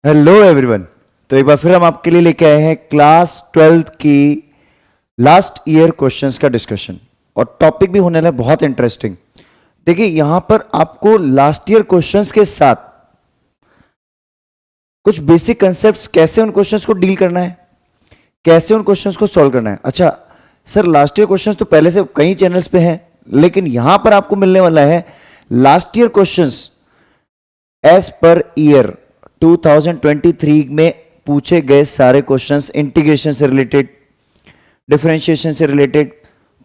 Hello everyone. तो एक बार फिर हम आपके लिए लेके आए हैं क्लास 12th की लास्ट ईयर क्वेश्चंस का डिस्कशन, और टॉपिक भी होने वाला है बहुत इंटरेस्टिंग। देखिए यहां पर आपको लास्ट ईयर क्वेश्चंस के साथ कुछ बेसिक कंसेप्ट्स, कैसे उन क्वेश्चंस को डील करना है, कैसे उन क्वेश्चंस को सॉल्व करना है। अच्छा सर, लास्ट ईयर क्वेश्चंस तो पहले से कई चैनल्स पे हैं, लेकिन यहां पर आपको मिलने वाला है last year questions as per year 2023 में पूछे गए सारे क्वेश्चंस, इंटीग्रेशन से रिलेटेड, डिफरेंशिएशन से रिलेटेड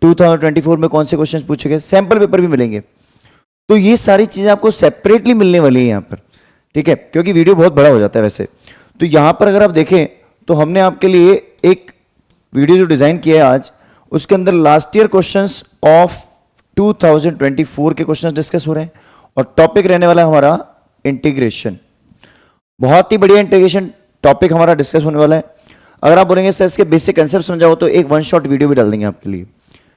2024 में कौन से क्वेश्चंस पूछे गए, सैंपल पेपर भी मिलेंगे। तो ये सारी चीजें आपको सेपरेटली मिलने वाली है यहां पर, ठीक है, क्योंकि वीडियो बहुत बड़ा हो जाता है वैसे। तो यहां पर अगर आप देखें तो हमने आपके लिए एक वीडियो जो डिजाइन किया है आज, उसके अंदर लास्ट ईयर क्वेश्चंस ऑफ 2024 के क्वेश्चंस डिस्कस हो रहे हैं, और टॉपिक रहने वाला है हमारा इंटीग्रेशन। बहुत ही बढ़िया इंटीग्रेशन टॉपिक हमारा डिस्कस होने वाला है। अगर आप बोलेंगे सर इसके बेसिक कंसेप्ट समझाओ, तो एक वन शॉट वीडियो भी डाल देंगे आपके लिए,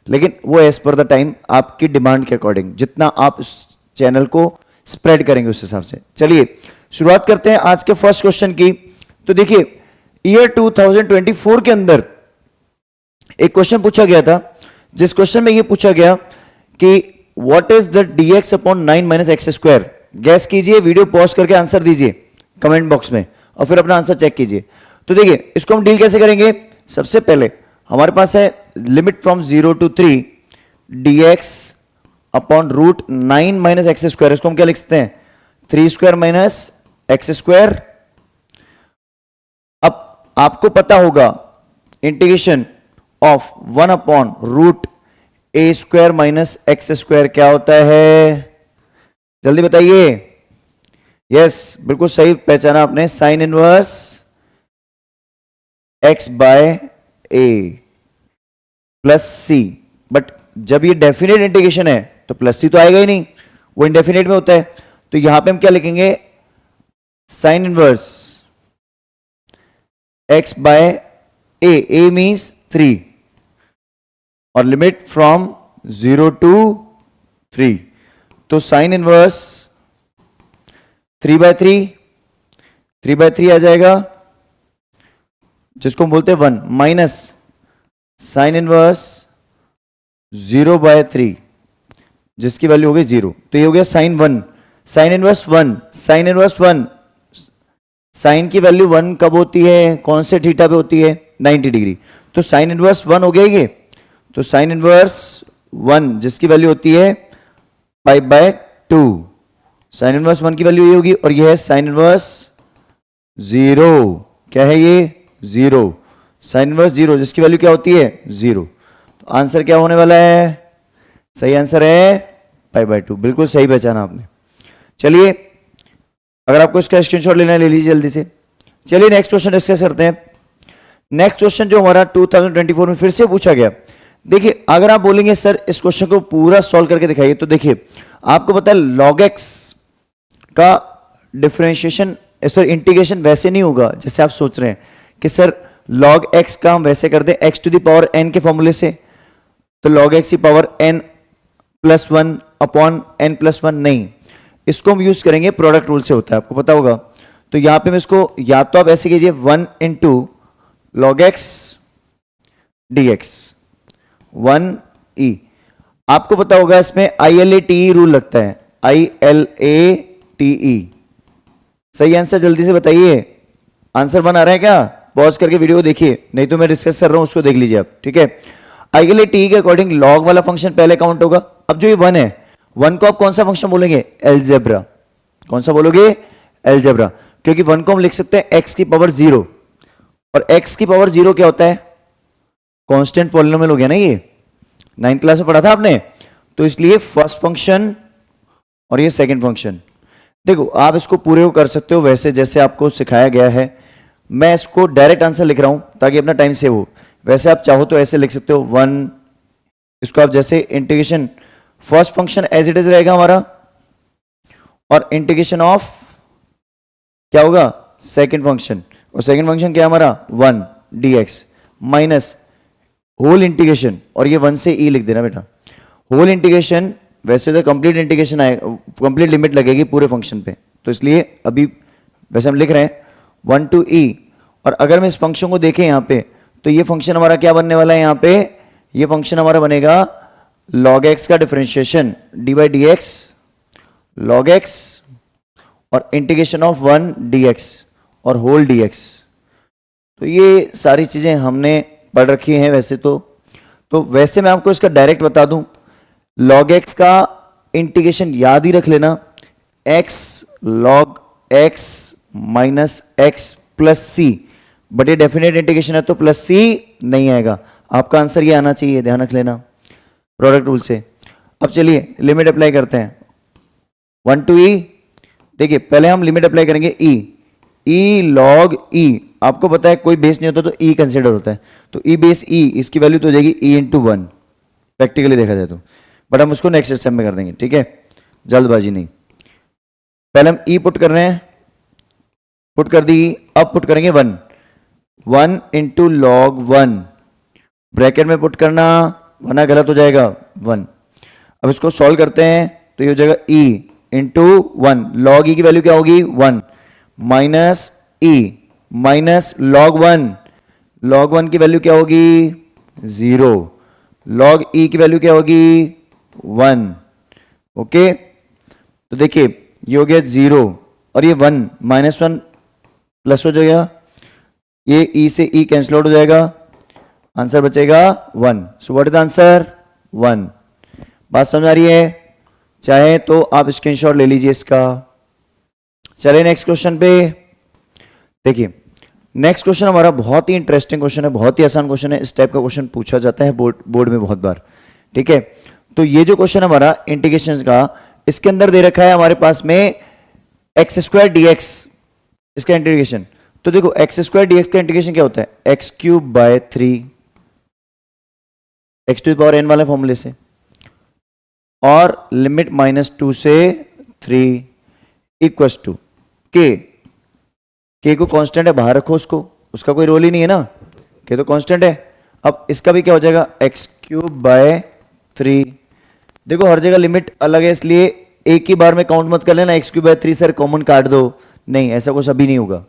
लेकिन वो एज पर द टाइम, आपकी डिमांड के अकॉर्डिंग, जितना आप इस चैनल को स्प्रेड करेंगे उस हिसाब से। चलिए शुरुआत करते हैं आज के फर्स्ट क्वेश्चन की। तो देखिए ईयर 2024 के अंदर एक क्वेश्चन पूछा गया था, जिस क्वेश्चन में ये पूछा गया कि what is the dx upon 9 minus x square. Gas कीजिए, वीडियो पॉज करके आंसर दीजिए कमेंट बॉक्स में, और फिर अपना आंसर चेक कीजिए। तो देखिए इसको हम डील कैसे करेंगे। सबसे पहले हमारे पास है limit from 0 to 3 dx upon root 9 minus x square. इसको हम क्या लिख सकते हैं, 3 स्क्वायर माइनस एक्स स्क्वायर। अब आपको पता होगा integration of 1 upon root a square minus x square क्या होता है, जल्दी बताइए। यस, बिल्कुल सही पहचाना आपने, sine inverse x by a plus c. But जब ये डेफिनेट इंटीग्रेशन है तो प्लस सी तो आएगा ही नहीं, वो इंडेफिनेट में होता है। तो यहां पे हम क्या लिखेंगे, sign inverse x by A means 3, और लिमिट फ्रॉम 0 to 3। तो साइन इनवर्स 3/3 आ जाएगा, जिसको हम बोलते हैं 1, माइनस साइन इनवर्स 0/3, जिसकी वैल्यू हो गई 0। तो ये हो गया sine 1, sine inverse 1, sine inverse 1। Sine की वैल्यू 1 कब होती है, कौन से थीटा पे होती है, 90 डिग्री। तो साइन इनवर्स 1 हो गया ये। तो साइन इनवर्स 1 जिसकी वैल्यू होती है π/2, साइन इनवर्स 1 की वैल्यू ये होगी, और ये है साइन इनवर्स 0। क्या है ये, 0। साइन इनवर्स 0 जिसकी वैल्यू क्या होती है, 0। तो आंसर क्या होने वाला है, सही आंसर है π/2। बिल्कुल सही पहचाना आपने। चलिए अगर आपको इसका स्क्रीनशॉट लेना है ले लीजिए जल्दी से। चलिए नेक्स्ट क्वेश्चन डिस्कस करते हैं। नेक्स्ट क्वेश्चन जो हमारा 2024 में फिर से पूछा गया। देखिए अगर आप बोलेंगे सर इस क्वेश्चन को पूरा सॉल्व करके दिखाइए, तो देखिए आपको पता है log x का डिफरेंशिएशन, सर इंटीग्रेशन वैसे नहीं होगा जैसे आप सोच रहे हैं कि सर log x का हम वैसे कर दें x to the power n के फॉर्मूले से, तो log x की power n plus 1 upon n plus 1, नहीं, इसको हम यूज करेंगे प्रोडक्ट रूल से होता है, आपको पता होगा। तो यहां पे मैं इसको या तो आप ऐसे कीजिए 1 into log x dx 1e। आपको पता होगा इसमें ILATE रूल लगता है, ILATE। सही आंसर जल्दी से बताइए। आंसर 1 आ रहा है क्या, पॉज करके वीडियो को देखिए, नहीं तो मैं डिस्कस कर रहा हूं उसको देख लीजिए आप, ठीक है। ILATE के अकॉर्डिंग लॉग वाला फंक्शन पहले काउंट होगा। अब जो ये 1 है, 1 को आप कौन सा फंक्शन बोलेंगे, एलजेब्रा। कौन सा बोलोगे, एलजेब्रा, क्योंकि 1 को हम लिख सकते हैं x की पावर 0, और x की पावर 0 क्या होता है, कांस्टेंट पॉलिनोमियल हो गया ना, ये 9th क्लास में पढ़ा था आपने। तो इसलिए फर्स्ट फंक्शन और ये सेकंड फंक्शन। देखो आप इसको पूरे को कर सकते हो वैसे जैसे आपको सिखाया गया है, मैं इसको डायरेक्ट आंसर लिख रहा हूं ताकि अपना टाइम सेव हो। वैसे आप चाहो तो ऐसे लिख सकते हो 1, इसको आप जैसे integration, first function as it is रहेगा हमारा, और इंटीग्रेशन ऑफ क्या होगा, सेकंड फंक्शन, और सेकंड फंक्शन क्या है हमारा 1 dx माइनस होल इंटीग्रेशन, और ये 1 से e लिख देना बेटा। होल इंटीग्रेशन वैसे तो कंप्लीट इंटीग्रेशन आएगा, कंप्लीट लिमिट लगेगी पूरे फंक्शन पे, तो इसलिए अभी वैसे हम लिख रहे हैं 1 टू ई, और अगर मैं इस फंक्शन को देखें यहाँ पे, तो ये फंक्शन हमारा क्या बनने वाला है यहाँ पे, ये फंक्शन हमारा बनेगा log x का differentiation D by d x log x और इंटीग्रेशन ऑफ 1 dx और होल dx। तो ये सारी चीजें हमने पढ़ रखी हैं वैसे तो वैसे मैं आपको इसका डायरेक्ट बता दूं, log x का इंटीग्रेशन याद ही रख लेना, x log x minus x plus c, but ये डेफिनेट इंटीग्रेशन है तो प्लस सी नहीं आएगा, आपका आंसर ये आना चाहिए, ध्यान रख लेना प्रोडक्ट रूल से। अब चलिए लिमिट अप्लाई करते हैं 1 टू ई। देखिए पहले हम लिमिट अप्लाई करेंगे ई लॉग ई, आपको पता है कोई बेस नहीं होता तो ई कंसिडर होता है, तो ई बेस ई, इसकी वैल्यू तो हो जाएगी ई इंटू 1 प्रैक्टिकली देखा जाए तो, बट हम उसको नेक्स्ट स्टेप में कर देंगे, ठीक है, जल्दबाजी नहीं। पहले हम ई पुट कर रहे हैं, पुट कर दी, अब पुट करेंगे 1 इंटू लॉग 1, ब्रैकेट में पुट करना वरना गलत हो जाएगा 1। अब इसको सॉल्व करते हैं तो ये हो जाएगा ई इंटू 1, लॉग ई की वैल्यू क्या होगी 1 माइनस ई माइनस लॉग 1 की वैल्यू क्या होगी 0, लॉग ई की वैल्यू क्या होगी 1। ओके, तो देखिए ये हो गया 0 और ये 1 माइनस 1 प्लस हो जाएगा, ये ई से ई कैंसिल आउट हो जाएगा, आंसर बचेगा 1। So what is the answer 1। बात समझ आ रही है? चाहे तो आप स्क्रीनशॉट ले लीजिए इसका। चलिए नेक्स्ट क्वेश्चन पे। देखिए नेक्स्ट क्वेश्चन हमारा बहुत ही इंटरेस्टिंग क्वेश्चन है, बहुत ही आसान क्वेश्चन है, इस टाइप का क्वेश्चन पूछा जाता है बोर्ड में बहुत बार, ठीक है। तो ये जो क्वेश्चन हमारा इंटीग्रेशन का, इसके अंदर दे रखा है हमारे पास में एक्स स्क्वायर डी एक्स, इसका इंटीग्रेशन। तो देखो एक्स स्क्वायर डी एक्स का इंटीग्रेशन क्या होता है, x cube by 3, x to the power n वाले फॉर्मूले से, और लिमिट -2 से 3 इक्वल्स टू के को कांस्टेंट है, बाहर रखो उसको, उसका कोई रोल ही नहीं है ना, के तो कांस्टेंट है। अब इसका भी क्या हो जाएगा एक्स क्यूब बाय 3। देखो हर जगह लिमिट अलग है, इसलिए एक ही बार में काउंट मत कर लेना, x cube by 3 sir common काट दो, नहीं ऐसा कुछ अभी नहीं होगा।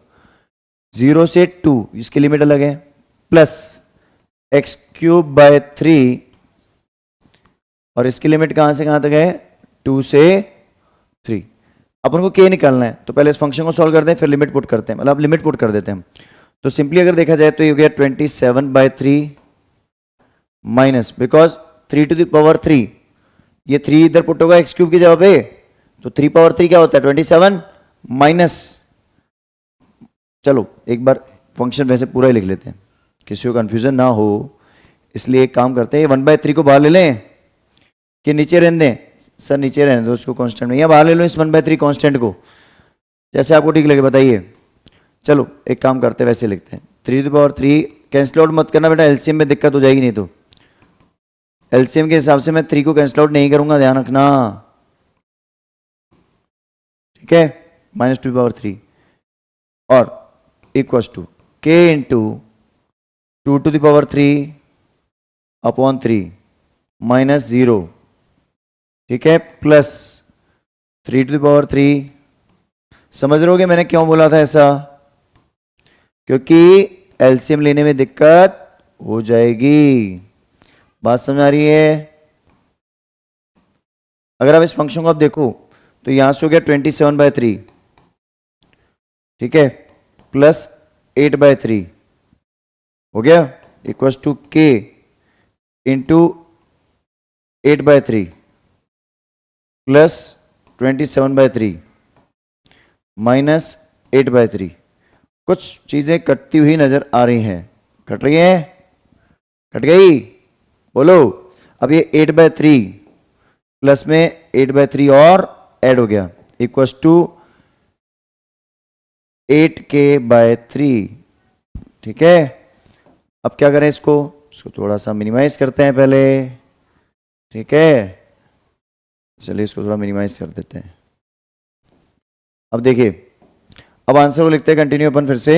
0 से 2 इसकी लिमिट अलग है, प्लस एक्स क्यूब बाय 3 और इसकी लिमिट कहां से कहां तक है 2 से 3। अपन को के निकालना है तो पहले इस फंक्शन को सॉल्व करते हैं, फिर लिमिट पुट करते हैं, मतलब लिमिट पुट कर देते हैं हम। तो सिंपली अगर देखा जाए तो ये हो गया 27/3 minus, because 3 to the power 3, ये 3 इधर पुट होगा एक्स क्यूब की जगह पे, तो 3 पावर 3 क्या होता है 27 माइनस, चलो एक बार फंक्शन वैसे पूरा ही लिख लेते हैं किसी को कंफ्यूजन ना हो, इसलिए एक काम करते हैं 1/3 को बाहर ले लें कि नीचे रहने दें, सर नीचे रहने दो उसको कांस्टेंट में, या बाहर ले लो इस 1/3 कांस्टेंट को, जैसे आपको ठीक लगे बताइए। चलो एक काम करते हैं वैसे लिखते हैं 3 to the power 3, cancel out मत करना बेटा, एलसीएम में दिक्कत हो जाएगी, नहीं तो एलसीएम के हिसाब से मैं 3 को कैंसिल आउट नहीं करूंगा, ध्यान रखना, ठीक है, -2 टू द पावर 3 और इक्वल्स टू के into 2 to the power 3 upon 3 minus 0, ठीक है, प्लस 3 टू द पावर 3। समझ रहे होगे मैंने क्यों बोला था ऐसा, क्योंकि एलसीएम लेने में दिक्कत हो जाएगी। बात समझ आ रही है? अगर आप इस फंक्शन को आप देखो तो यहां से हो गया 27/3, ठीक है, प्लस 8/3 हो गया इक्वल्स टू के इंटू 8/3 प्लस 27/3 माइनस 8/3। कुछ चीजें कटती हुई नजर आ रही हैं, कट रही हैं, कट गई, बोलो। अब ये 8/3 प्लस में 8/3 और ऐड हो गया इक्वल्स टू 8k/3, ठीक है। अब क्या करें इसको थोड़ा सा मिनिमाइज करते हैं पहले, ठीक है, चलिए इसको थोड़ा मिनिमाइज कर देते हैं। अब देखिए अब आंसर को लिखते हैं कंटिन्यू अपन फिर से,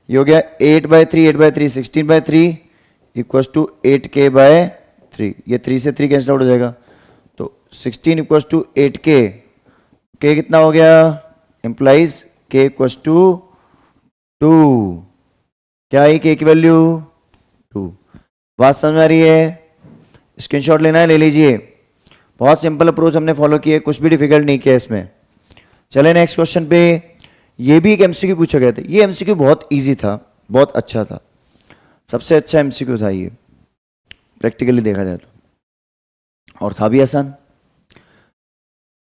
ये हो गया 8/3 16/3 इक्वल्स टू 8k/3, ये 3 से 3 कैंसिल आउट हो जाएगा, तो 16 इक्वल्स टू 8k, k कितना हो गया, इंप्लाइज k इक्वल्स टू 2, क्या आई के की वैल्यू 2। बात समझ आ रही है? स्क्रीनशॉट लेना है ले लीजिए। बहुत सिंपल अप्रोच हमने फॉलो किया, कुछ भी डिफिकल्ट नहीं किया इसमें। चले नेक्स्ट क्वेश्चन पे। ये भी एक एमसीक्यू पूछा गया था, ये एमसीक्यू बहुत इजी था, बहुत अच्छा था, सबसे अच्छा एमसीक्यू था ये प्रैक्टिकली देखा जाए तो, और था भी आसान।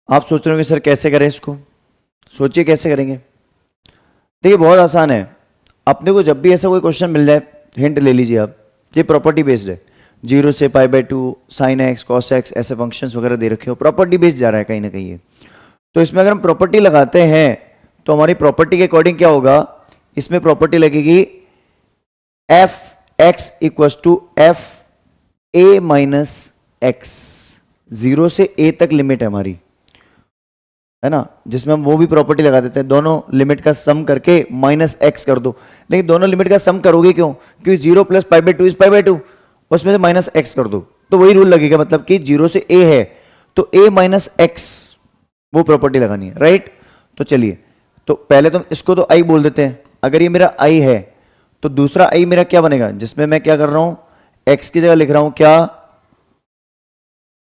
आप सोच रहे होंगे सर कैसे करें इसको, सोचिए कैसे करेंगे। देखिए बहुत आसान है, अपने को जब भी ऐसा कोई क्वेश्चन मिल जाए, हिंट ले लीजिए आप, ये प्रॉपर्टी बेस्ड है, 0 से π/2 sin x cos x ऐसे फंक्शंस वगैरह दे रखे हो, प्रॉपर्टी बेस्ड जा रहा है कहीं ना कहीं ये। तो इसमें अगर हम प्रॉपर्टी लगाते हैं तो हमारी प्रॉपर्टी के अकॉर्डिंग क्या होगा, इसमें प्रॉपर्टी लगेगी f x equals to f a minus x, 0 से a तक लिमिट है हमारी, है ना, जिसमें हम वो भी प्रॉपर्टी लगा देते हैं, दोनों लिमिट का सम करके माइनस एक्स कर दो। लेकिन दोनों लिमिट का सम करोगे क्यों, क्योंकि 0 प्लस π/2 इज π/2, उसमें से माइनस एक्स कर दो तो वही रूल लगेगा, मतलब कि 0 से a है तो a माइनस एक्स वो प्रॉपर्टी लगानी है, राइट। तो चलिए, तो पहले तो इसको तो i बोल देते हैं, अगर ये मेरा i है तो दूसरा i मेरा क्या बनेगा, जिसमें मैं क्या कर रहा हूं, x की जगह लिख रहा हूं क्या,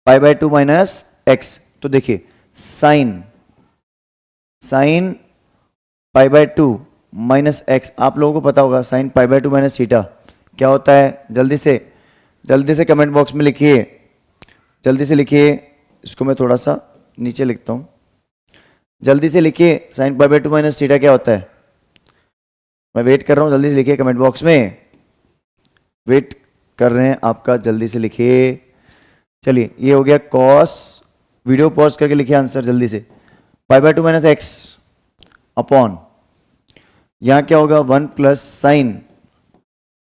π/2 माइनस एक्स। तो देखिए साइन π/2 माइनस एक्स, आप लोगों को पता होगा साइन π/2 माइनस थीटा क्या होता है, जल्दी से कमेंट बॉक्स में लिखिए, जल्दी से लिखिए, इसको मैं थोड़ा सा नीचे लिखता हूं, जल्दी से लिखिए, साइन π/2 माइनस थीटा क्या होता है, मैं वेट कर रहा हूं, जल्दी से लिखिए कमेंट बॉक्स में, वेट कर रहे हैं आपका, जल्दी से लिखिए। चलिए ये हो गया कॉस, वीडियो पॉज करके लिखिए आंसर जल्दी से, π/2 माइनस एक्स अपॉन, यहां क्या होगा 1 प्लस साइन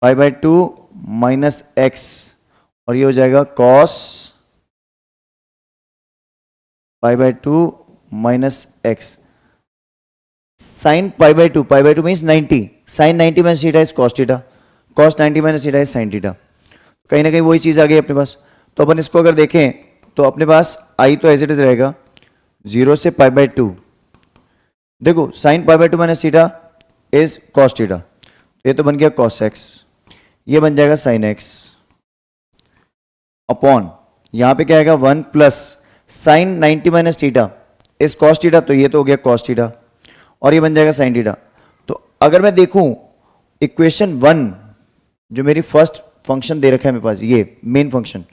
π/2 माइनस एक्स, और ये हो जाएगा cos π/2 minus x, sine π/2 means 90, sine 90 minus theta is cos theta, cos 90 minus theta is sine theta, कहीं ना कहीं वही चीज आ गई अपने पास। तो अपन इसको अगर देखें तो अपने पास आई तो एज इट इज रहेगा, 0 से π/2, देखो sine π/2 minus theta is cos theta, ये तो बन गया कॉस एक्स, ये बन जाएगा साइन एक्स अपॉन, यहां पे क्या आएगा 1 plus sign 90 minus theta is cos theta, तो ये तो हो गया कॉस थीटा, और ये बन जाएगा साइन थीटा। तो अगर मैं देखूं इक्वेशन 1 जो मेरी फर्स्ट फंक्शन दे रखा है मेरे पास, ये मेन फंक्शन,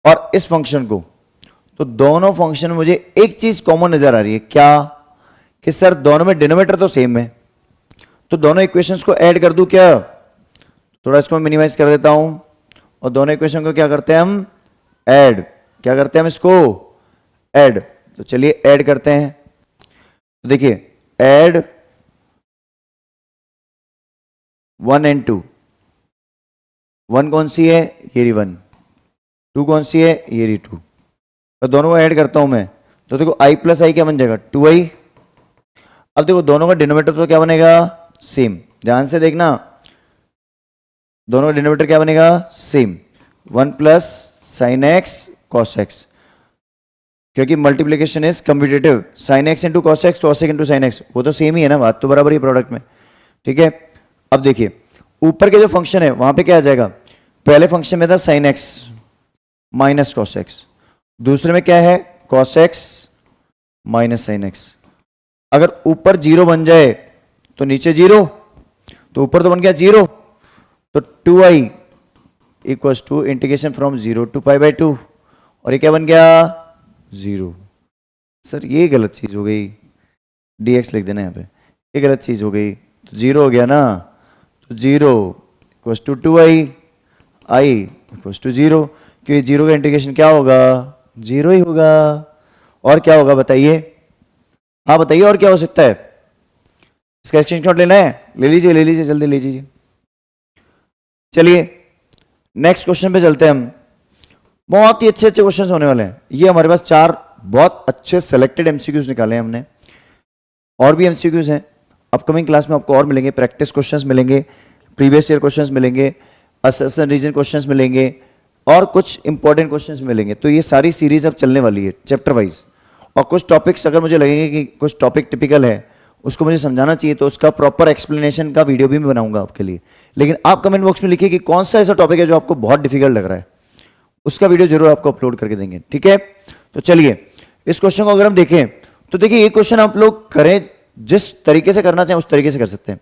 और इस फंक्शन को, तो दोनों फंक्शन में मुझे एक चीज कॉमन नजर आ रही है, क्या, कि सर दोनों में डिनोमिनेटर तो सेम है, तो दोनों इक्वेशंस को ऐड कर दूं क्या, थोड़ा इसको मैं मिनिमाइज कर देता हूं, और दोनों इक्वेशन को क्या करते हैं हम, ऐड, क्या करते हैं हम इसको, ऐड। तो चलिए ऐड करते हैं, तो देखिए ऐड 1 and 2, 1 कौन सी है, ये रही 1, 2 कौन सी है, ये रही 2, तो दोनों को ऐड करता हूं मैं, तो देखो i प्लस आई क्या बन जाएगा 2i। अब देखो दोनों का डिनोमिनेटर तो क्या बनेगा, सेम, ध्यान से देखना, दोनों का डिनोमिनेटर क्या बनेगा, same, 1 plus sine x cos x, क्योंकि multiplication is competitive, sine x into cos x into sine x, वो तो सेम ही है ना, बात तो बराबर ही प्रोडक्ट में, ठीक है। अब देखिए ऊपर के जो फंक्शन है वहां पे क्या आ जाएगा, पहले फंक्शन में था sine x minus cos x, दूसरे में क्या है cos x minus sine x, अगर ऊपर 0 बन जाए तो नीचे 0, तो ऊपर तो बन गया 0, तो 2i equals to integration from 0 to π/2, और ये क्या बन गया 0। सर ये गलत चीज हो गई, dx लिख देना यहाँ पे, ये गलत चीज हो गई, तो 0 हो गया ना, तो 0 equals to 2i, i equals to 0, क्योंकि 0 का इंटीग्रेशन क्या होगा, 0 ही होगा, और क्या होगा बताइए, हाँ बताइए और क्या हो सकता है, इसका स्क्रीनशॉट लेना है, ले लीजिए जल्दी ले लीजिए। चलिए नेक्स्ट क्वेश्चन पे चलते हैं हम, बहुत ही अच्छे क्वेश्चंस होने वाले हैं, ये हमारे पास 4 बहुत अच्छे सेलेक्टेड एमसीक्यूज निकाले हैं हमने, और भी एमसीक्यूज हैं, अपकमिंग क्लास में आपको और मिलेंगे, प्रैक्टिस क्वेश्चंस मिलेंगे, प्रीवियस ईयर क्वेश्चंस मिलेंगे, असर्शन रीजन क्वेश्चंस मिलेंगे, और कुछ इंपॉर्टेंट क्वेश्चंस मिलेंगे। तो ये सारी सीरीज अब चलने वाली है चैप्टर वाइज, और कुछ टॉपिक्स अगर मुझे लगेंगे कि कुछ टॉपिक टिपिकल है उसको मुझे समझाना चाहिए, तो उसका प्रॉपर एक्सप्लेनेशन का वीडियो भी मैं बनाऊंगा आपके लिए। लेकिन आप कमेंट बॉक्स में लिखिए कि कौन सा ऐसा टॉपिक है जो आपको बहुत डिफिकल्ट लग रहा है, उसका वीडियो जरूर आपको अपलोड करके देंगे, ठीक है। तो चलिए इस क्वेश्चन को अगर हम देखें तो देखिए ये क्वेश्चन आप लोग करें जिस तरीके से करना चाहें उस तरीके से कर सकते हैं।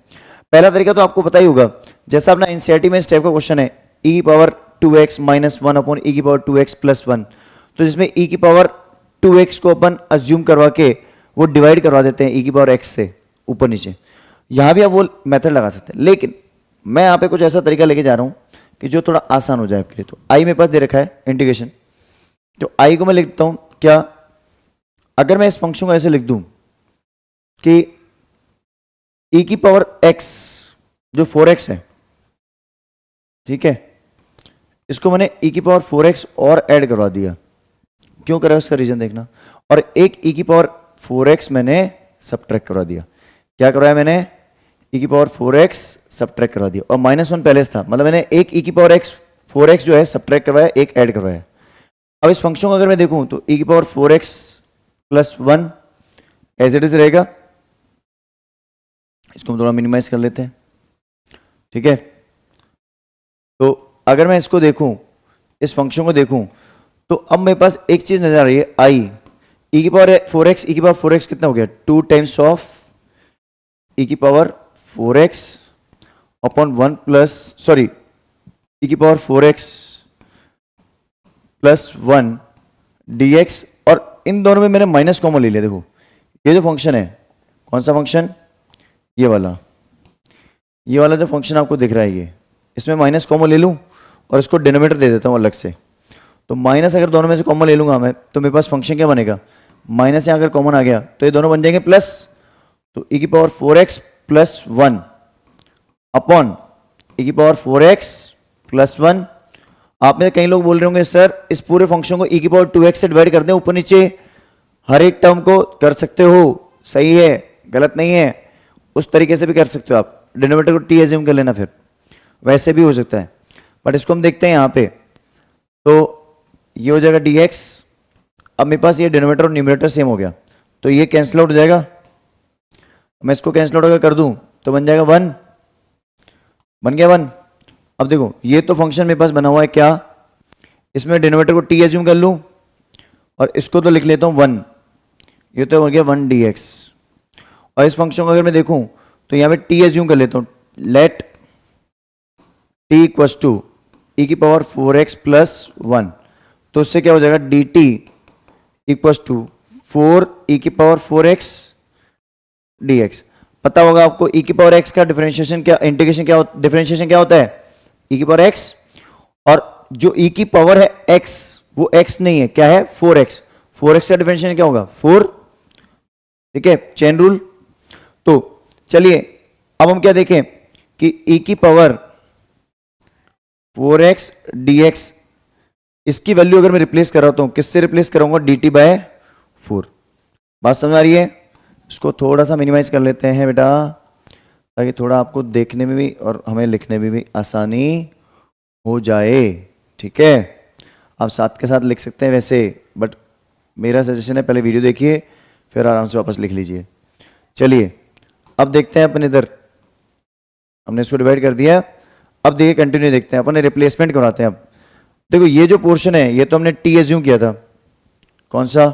पहला तरीका तो आपको पता ही होगा, जैसा अपना एनसीईआरटी में इस टाइप का क्वेश्चन है, e की power 2x minus 1 upon e की पावर 2x प्लस 1, तो जिसमें e की पावर 2x को अपन अज्यूम करवा के वो डिवाइड करवा देते हैं e की पावर x से ऊपर नीचे। यहां भी आप वो मेथड लगा सकते हैं, लेकिन मैं यहां पे कुछ ऐसा तरीका लेके जा रहा हूं कि जो थोड़ा आसान हो जाए आपके लिए। तो आई मेरे पास दे रखा है इंटीग्रेशन, तो आई को मैं लिखता हूं क्या, अगर मैं इस फंक्शन को ऐसे लिख दूं कि e की पावर x जो 4x है, ठीक है, इसको मैंने e की पावर 4x और ऐड करवा दिया। क्यों करा उसका रीजन देखना। और एक e की पावर 4x मैंने सबट्रैक्ट करवा दिया। क्या करवाया मैंने, e की पावर 4x सबट्रैक्ट करवा दिया, और -1 पहले से था, मतलब मैंने एक e की पावर x 4x जो है सबट्रैक्ट करवाया, एक ऐड करवाया। अब इस फंक्शन को अगर मैं देखूं तो e की power 4x plus 1 as it is रहेगा। इसको हम थोड़ा मिनिमाइज कर लेते हैं, ठीक है। तो अगर मैं इसको देखूं, इस फंक्शन को देखूं, तो अब मेरे पास एक चीज नजर आ रही है, आई e की पावर 4x, e की पावर 4x कितना हो गया, 2 टाइम्स ऑफ e की power 4x upon 1 plus, sorry, e की पावर 4x प्लस 1 dx, और इन दोनों में मैंने माइनस कॉमन ले लिया। देखो ये जो फंक्शन है, कौन सा फंक्शन, ये वाला जो फंक्शन आपको दिख रहा है, ये इसमें माइनस कॉमन ले लूं और इसको डिनोमिनेटर दे देता हूं अलग से। तो माइनस अगर दोनों में से कॉमन ले लूंगा मैं, तो मेरे पास फंक्शन क्या बनेगा, माइनस यहां अगर कॉमन आ गया तो ये दोनों बन जाएंगे प्लस, तो e की power 4x plus 1 upon e की पावर 4x प्लस 1। आप में कई लोग बोल रहे होंगे सर इस पूरे फंक्शन को e की पावर 2x से डिवाइड कर दें ऊपर नीचे, हर एक टर्म को कर सकते हो, सही है, गलत नहीं है, उस तरीके से भी कर सकते हो आप, डिनोमिनेटर को t एज्यूम कर लेना, फिर वैसे भी हो सकता है। बट इसको हम देखते हैं यहाँ पे, तो ये हो जाएगा dx। अब मेरे पास ये डिनोमिनेटर और न्यूमरेटर सेम हो गया, तो ये कैंसिल आउट हो जाएगा। मैं इसको कैंसिल आउट अगर कर दूं तो बन जाएगा 1, बन गया 1। अब देखो ये तो फंक्शन मेरे पास बना हुआ है क्या, इसमें डिनोमिनेटर को t एज्यूम कर लूं और इसको तो लिख लेता हूं 1, ये तो हो गया 1 dx। और इस फंक्शन को अगर मैं देखूं तो यहां पे t एज्यूम कर लेता हूं, let t equals to e की पावर 4x प्लस 1, तो उससे क्या हो जाएगा dt इक्वल्स टू 4 e की पावर 4x dx। पता होगा आपको e की पावर x का डिफरेंशिएशन क्या, इंटीग्रेशन क्या, डिफरेंशिएशन क्या होता है, e की पावर x, और जो e की पावर है x वो x नहीं है, क्या है 4x, 4x का डिफरेंशिएशन क्या होगा 4, ठीक है, चेन रूल। तो चलिए अब हम क्या देखें कि e की पावर 4x dx, इसकी वैल्यू अगर मैं रिप्लेस कर रहा हूं, किससे रिप्लेस कराऊंगा, dt बाय 4। बात समझ आ रही है। इसको थोड़ा सा मिनिमाइज कर लेते हैं बेटा, ताकि थोड़ा आपको देखने में भी और हमें लिखने में भी आसानी हो जाए, ठीक है। आप साथ के साथ लिख सकते हैं वैसे, बट मेरा सजेशन है पहले वीडियो देखिए फिर आराम से वापस लिख लीजिए। चलिए अब देखते हैं अपन, इधर हमने इसको डिवाइड कर दिया। अब देखिए कंटिन्यू देखते हैं, अपन रिप्लेसमेंट करवाते हैं। अब देखो ये जो पोर्शन है ये तो हमने टी एज्यूम किया था, कौन सा,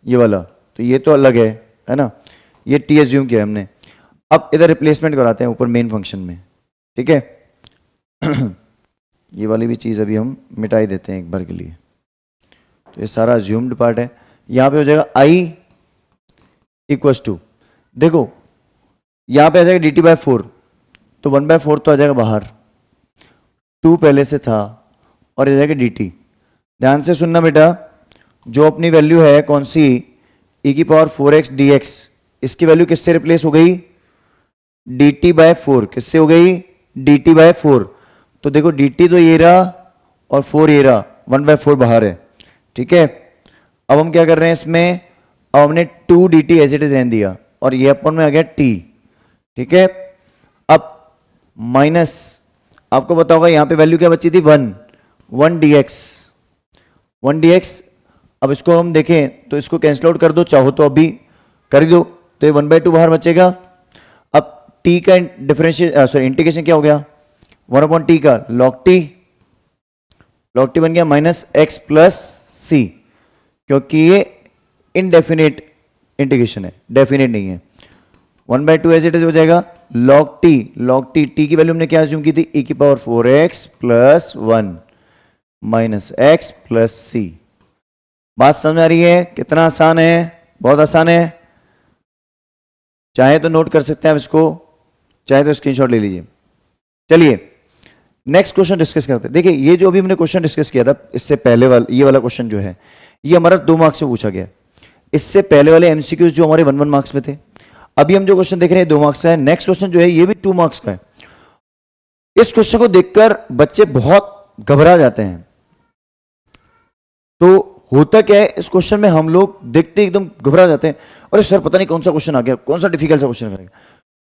ये वाला, तो ये तो अलग है ना, ये टी एज्यूम किया हमने। अब इधर रिप्लेसमेंट कराते हैं ऊपर मेन फंक्शन में, ठीक है। ये वाली भी चीज़ अभी हम मिटा ही देते हैं एक बार के लिए। तो ये सारा अज्यूम्ड पार्ट है। यहाँ पे हो जाएगा आई इक्वल्स टू, देखो यहाँ पे आ जाएगा dt बाय 4, तो 1/4 तो आ जाएगा बाहर, 2 पहले से था और आ जाएगा dt। ध्यान से सुनना बेटा, जो अपनी वैल्यू है कौन सी, e की पावर 4x dx, इसकी वैल्यू किससे रिप्लेस हो गई, dt बाय 4, किससे हो गई, dt बाय 4। तो देखो dt तो ये रहा और 4 ये रहा, 1/4 बाहर है, ठीक है। अब हम क्या कर रहे हैं इसमें, अब हमने 2 dt एज इट इज रहने दिया और ये अपन में आ गया t, ठीक है। अब माइनस, आपको पता होगा यहां पे वैल्यू क्या बची थी 1 dx। अब इसको हम देखें तो इसको कैंसिल आउट कर दो, चाहो तो अभी कर दो, तो ये 1/2 बाहर बचेगा। अब t का डिफरेंशियल इंटीग्रेशन क्या हो गया, 1/t का log t बन गया माइनस एक्स प्लस सी, क्योंकि ये इनडेफिनेट इंटीग्रेशन है, डेफिनेट नहीं है। 1/2 एज इट इज हो जाएगा log t की वैल्यू हमने क्या अज्यूम की थी, e की power 4x plus 1 minus x plus c. बात समझ आ रही है? कितना आसान है, बहुत आसान है। चाहे तो नोट कर सकते हैं आप इसको, चाहे तो स्क्रीनशॉट ले लीजिए। चलिए नेक्स्ट क्वेश्चन डिस्कस करते हैं। देखिए ये जो अभी हमने क्वेश्चन डिस्कस किया था, इससे पहले वाला ये वाला क्वेश्चन जो है ये हमारा 2 मार्क्स में पूछा गया। इससे पहले वाले एमसीक्यूज जो हमारे 1 मार्क्स में थे, अभी हम जो क्वेश्चन देख रहे हैं 2 मार्क्स का है। नेक्स्ट क्वेश्चन जो है ये भी 2 मार्क्स का है। इस क्वेश्चन को देखकर बच्चे बहुत घबरा जाते हैं। तो होता क्या है, इस क्वेश्चन में हम लोग देखते एकदम घबरा जाते हैं, अरे सर पता नहीं कौन सा क्वेश्चन आ गया, कौन सा डिफिकल्ट सा क्वेश्चन करेगा।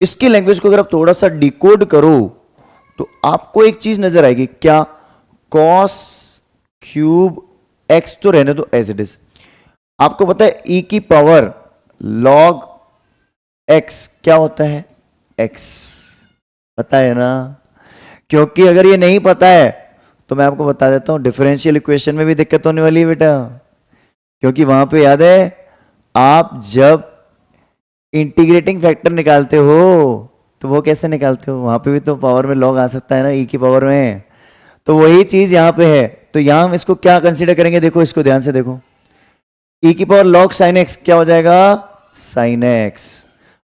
इसकी लैंग्वेज को अगर आप थोड़ा सा डिकोड करो तो आपको एक चीज नजर आएगी, क्या, कॉस क्यूब एक्स तो रहने दो एज इट इज। आपको पता है e की पावर log x क्या होता है, x पता है ना। क्योंकि अगर ये नहीं पता है तो मैं आपको बता देता हूं, डिफरेंशियल इक्वेशन में भी दिक्कत होने वाली है बेटा। क्योंकि वहां पे याद है, आप जब इंटीग्रेटिंग फैक्टर निकालते हो तो वो कैसे निकालते हो, वहां पे भी तो पावर में लॉग आ सकता है ना, e की पावर में। तो वही चीज यहां पे है। तो यहां हम इसको क्या कंसीडर करेंगे, देखो इसको ध्यान से देखो, e की पावर log sin x क्या हो जाएगा, sin x।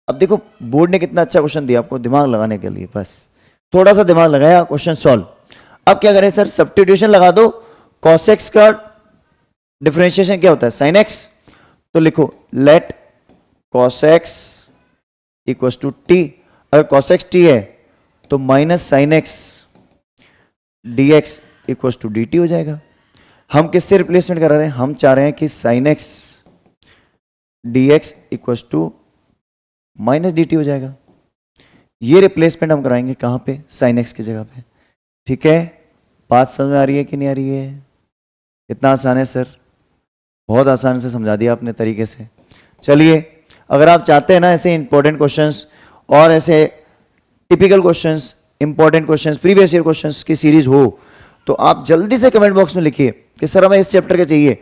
अब देखो बोर्ड ने कितना अच्छा क्वेश्चन दिया आपको दिमाग लगाने के लिए, बस थोड़ा सा दिमाग लगाया, क्वेश्चन सॉल्व। अब क्या करें सर, सब्स्टिट्यूशन लगा दो, cos x का डिफरेंशिएशन क्या होता है, sin x। तो लिखो let cos x equal to t। अगर cos x t है तो minus sin x dx equal to dt हो जाएगा। हम किससे रिप्लेसमेंट करा रहे हैं, हम चाह रहे हैं कि sin x dx equal to minus dt हो जाएगा। ये रिप्लेसमेंट हम कराएंगे कहां पे, sin x की जगह पे। ठीक है, बात समझ में आ रही है कि नहीं आ रही है? कितना आसान है सर, बहुत आसान से समझा दिया अपने तरीके से। चलिए अगर आप चाहते हैं ना ऐसे इंपॉर्टेंट क्वेश्चंस और ऐसे typical questions, important questions, previous year questions की सीरीज हो, तो आप जल्दी से कमेंट बॉक्स में लिखिए कि सर हमें इस चैप्टर के चाहिए।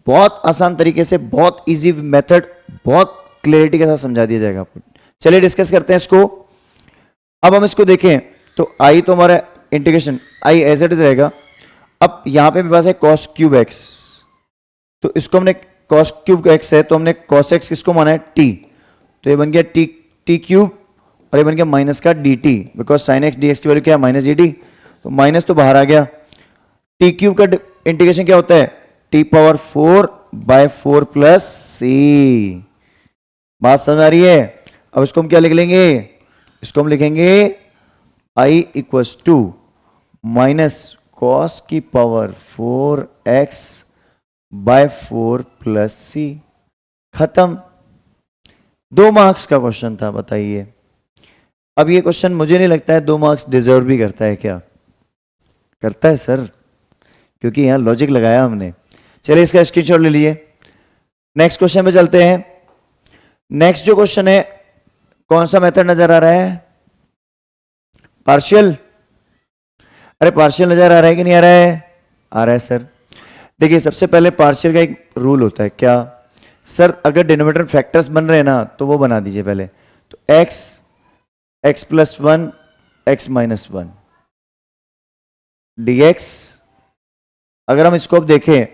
बहुत आसान तरीके से, बहुत इजी मेथड, बहुत क्लियरिटी के साथ समझा दिया जाएगा आपको। चलिए डिस्कस करते हैं इसको। अब हम इसको देखें तो आई तो हमारा integration I as it is रहेगा। अब यहां पे मेरे पास है cos क्यूब x, तो इसको हमने cos क्यूब x है तो हमने cos x किसको माना है, t। तो ये बन गया t क्यूब और ये बन गया माइनस का dt, because sin x dx की वैल्यू क्या है, माइनस dt। तो माइनस तो बाहर आ गया। t क्यूब का इंटीग्रेशन क्या होता है, t पावर 4/4 प्लस c। बात समझ आ रही है? अब इसको हम क्या लिख लेंगे, इसको हम लिखेंगे i equals to minus cos की पावर 4x/4 प्लस सी। खत्म। 2 मार्क्स का क्वेश्चन था, बताइए। अब ये क्वेश्चन मुझे नहीं लगता है 2 मार्क्स डिजर्व भी करता है, क्या करता है सर, क्योंकि यहां लॉजिक लगाया हमने। चलिए इसका स्क्रीनशॉट ले लीजिए। नेक्स्ट क्वेश्चन पे चलते हैं। नेक्स्ट जो क्वेश्चन है, कौन सा मेथड नजर आ रहा है, पार्शियल। अरे पार्शियल नजर आ रहा है कि नहीं आ रहा है, आ रहा है सर। देखिए सबसे पहले पार्शियल का एक रूल होता है, क्या सर, अगर डिनोमिनेटर फैक्टर्स बन रहे हैं ना तो वो बना दीजिए पहले। तो x plus 1 x minus 1 dx। अगर हम इसको अब देखें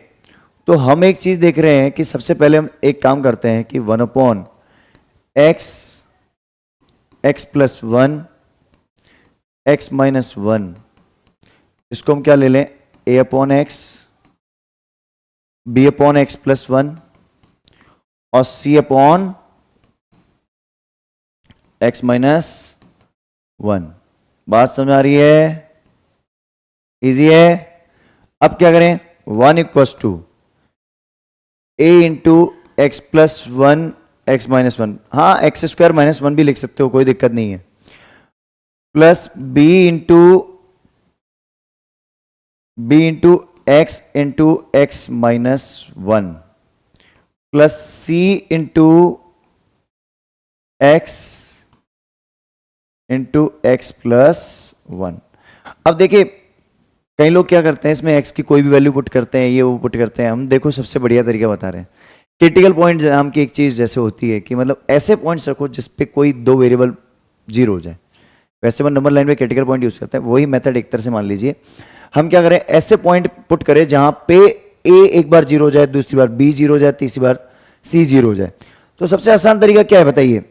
तो हम एक चीज देख रहे हैं कि सबसे पहले हम एक काम करते हैं कि 1/x प्लस 1 x माइनस 1, इसको हम क्या ले लें, a/x b/x प्लस 1 और c/x माइनस 1। बात समझ आ रही है, इजी है। अब क्या करें, 1 equals to a into x plus 1 x minus 1, हाँ एक्स स्क्वायर माइनस 1 भी लिख सकते हो, कोई दिक्कत नहीं है, plus b into x into x minus 1 plus c into x into x plus one. अब देखिए कई लोग क्या करते हैं, इसमें x की कोई भी वैल्यू पुट करते हैं, ये वो पुट करते हैं। हम देखो सबसे बढ़िया तरीका बता रहे हैं। क्रिटिकल पॉइंट नाम की एक चीज जैसे होती है कि मतलब ऐसे पॉइंट्स रखो जिसपे कोई दो वेरिएबल जीरो हो जाए। वैसे वो नंबर लाइन में क्रिटिकल पॉइंट यूज करते हैं, वही मेथड एक तरह से मान लीजिए। हम क्या करें, ऐसे पॉइंट पुट करें जहां पे a एक बार जीरो हो जाए, दूसरी बार b जीरो हो जाए, तीसरी बार c जीरो हो जाए। तो सबसे आसान तरीका क्या है बताइए।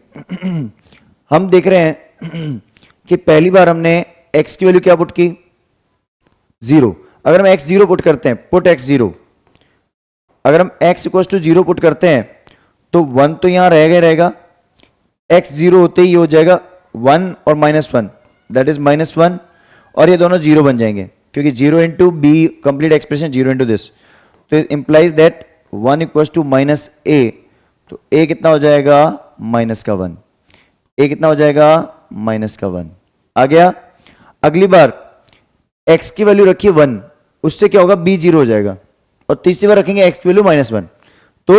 हम देख रहे हैं कि पहली बार हमने x की वैल्यू क्या पुट की, जीरो। अगर हम x जीरो पुट करते हैं, पुट x जीरो, अगर हम x equal to zero put करते हैं तो वन तो यहां रहेगा ही रहेगा, x जीरो होते ही हो जाएगा वन और minus one, that is minus one, और ये दोनों जीरो बन जाएंगे क्योंकि zero into b complete expression zero into this, तो implies that one equal to minus a, तो a कितना हो जाएगा माइनस का वन, a कितना हो जाएगा माइनस का वन। आ गया। अगली बार x की वैल्यू रखिए वन, उससे क्या होगा b जीरो हो जाएगा, और तीसरी बार रखेंगे x की वैल्यू माइनस वन, तो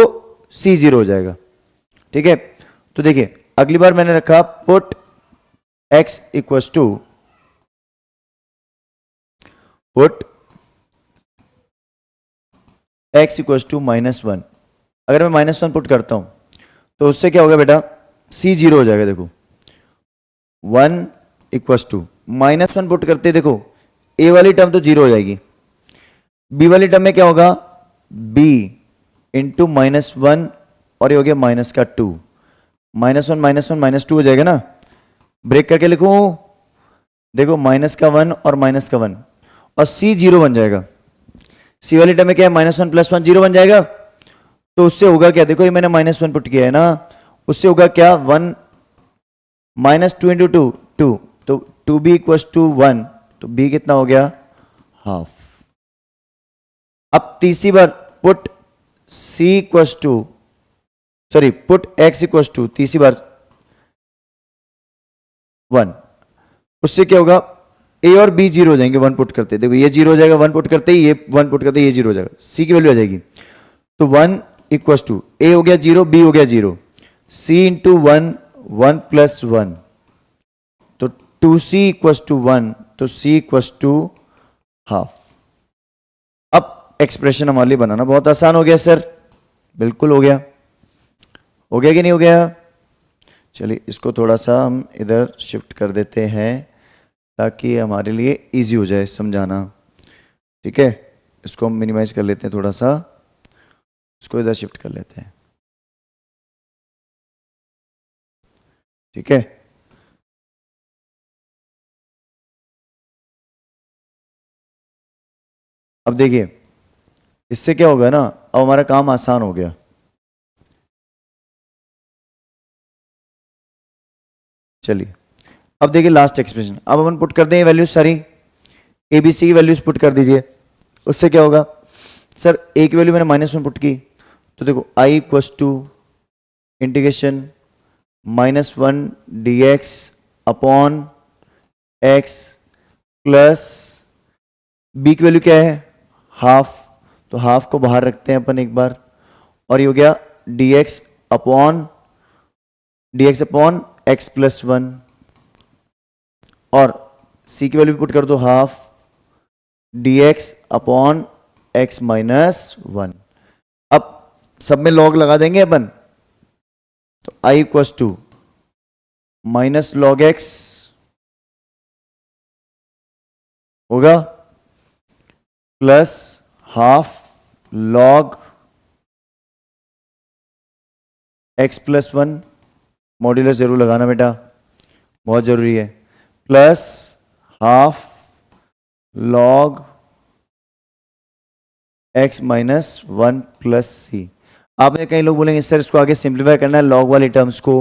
c जीरो हो जाएगा। ठीक है, तो देखिए अगली बार मैंने रखा put x equals to, put x equals to minus one. अगर मैं माइनस वन पुट करता हूं तो उससे क्या होगा बेटा, c जीरो हो जाएगा। देखो one equals to minus one put करते, देखो a वाली टर्म तो जीरो हो जाएगी, b वाली टर्म में क्या होगा b इंटू माइनस वन, और ये हो गया माइनस का two, minus one minus two हो जाएगा ना। ब्रेक करके लिखूं, देखो माइनस का वन और माइनस का वन, और c जीरो बन जाएगा। c वाली टर्म में क्या है, minus one plus one zero बन जाएगा। तो उससे होगा क्या, देखो ये मैंने माइनस वन पुट किया है ना, उससे होगा क्या, one minus two into two two, तो two b equals to one, तो b कितना हो गया हाफ। अब तीसरी बार put c equals to, sorry put x equals to, तीसरी बार वन, उससे क्या होगा a और b जीरो हो जाएंगे वन पुट करते, देखो ये जीरो हो जाएगा वन पुट करते ही, ये वन पुट करते ही ये जीरो हो जाएगा, c की वैल्यू आ जाएगी। तो वन इक्वल्स टू a हो गया जीरो, b हो गया zero, c into one, one plus one, तो two c equals to one, तो c इक्वल्स टू हाफ। अब एक्सप्रेशन हमारे लिए बनाना बहुत आसान हो गया सर, बिल्कुल हो गया, हो गया कि नहीं हो गया। चलिए इसको थोड़ा सा हम इधर शिफ्ट कर देते हैं ताकि हमारे लिए इजी हो जाए समझाना। ठीक है, इसको हम मिनिमाइज कर लेते हैं थोड़ा सा, इसको इधर शिफ्ट कर लेते हैं। ठीक है, अब देखिए इससे क्या होगा ना, अब हमारा काम आसान हो गया। चलिए अब देखिए लास्ट एक्सप्रेशन, अब अपन पुट कर दें ये वैल्यूज सारी, ए बी सी की वैल्यूज पुट कर दीजिए। उससे क्या होगा, सर ए की वैल्यू मैंने माइनस वन पुट की, तो देखो I equals to integration minus one d x upon x plus b की वैल्यू क्या है हाफ, तो हाफ को बाहर रखते हैं अपन एक बार, और ये हो गया d x upon x plus one, और c की वैल्यू पुट कर दो half d x upon x minus one. अब सब में लॉग लगा देंगे अपन, तो i equals to minus log x होगा plus half log x plus one, modulus जरूर लगाना बेटा, बहुत जरूरी है, plus half log x minus one plus c. आपने कई लोग बोलेंगे सर इसको आगे सिंप्लीफाई करना है लॉग वाली टर्म्स को,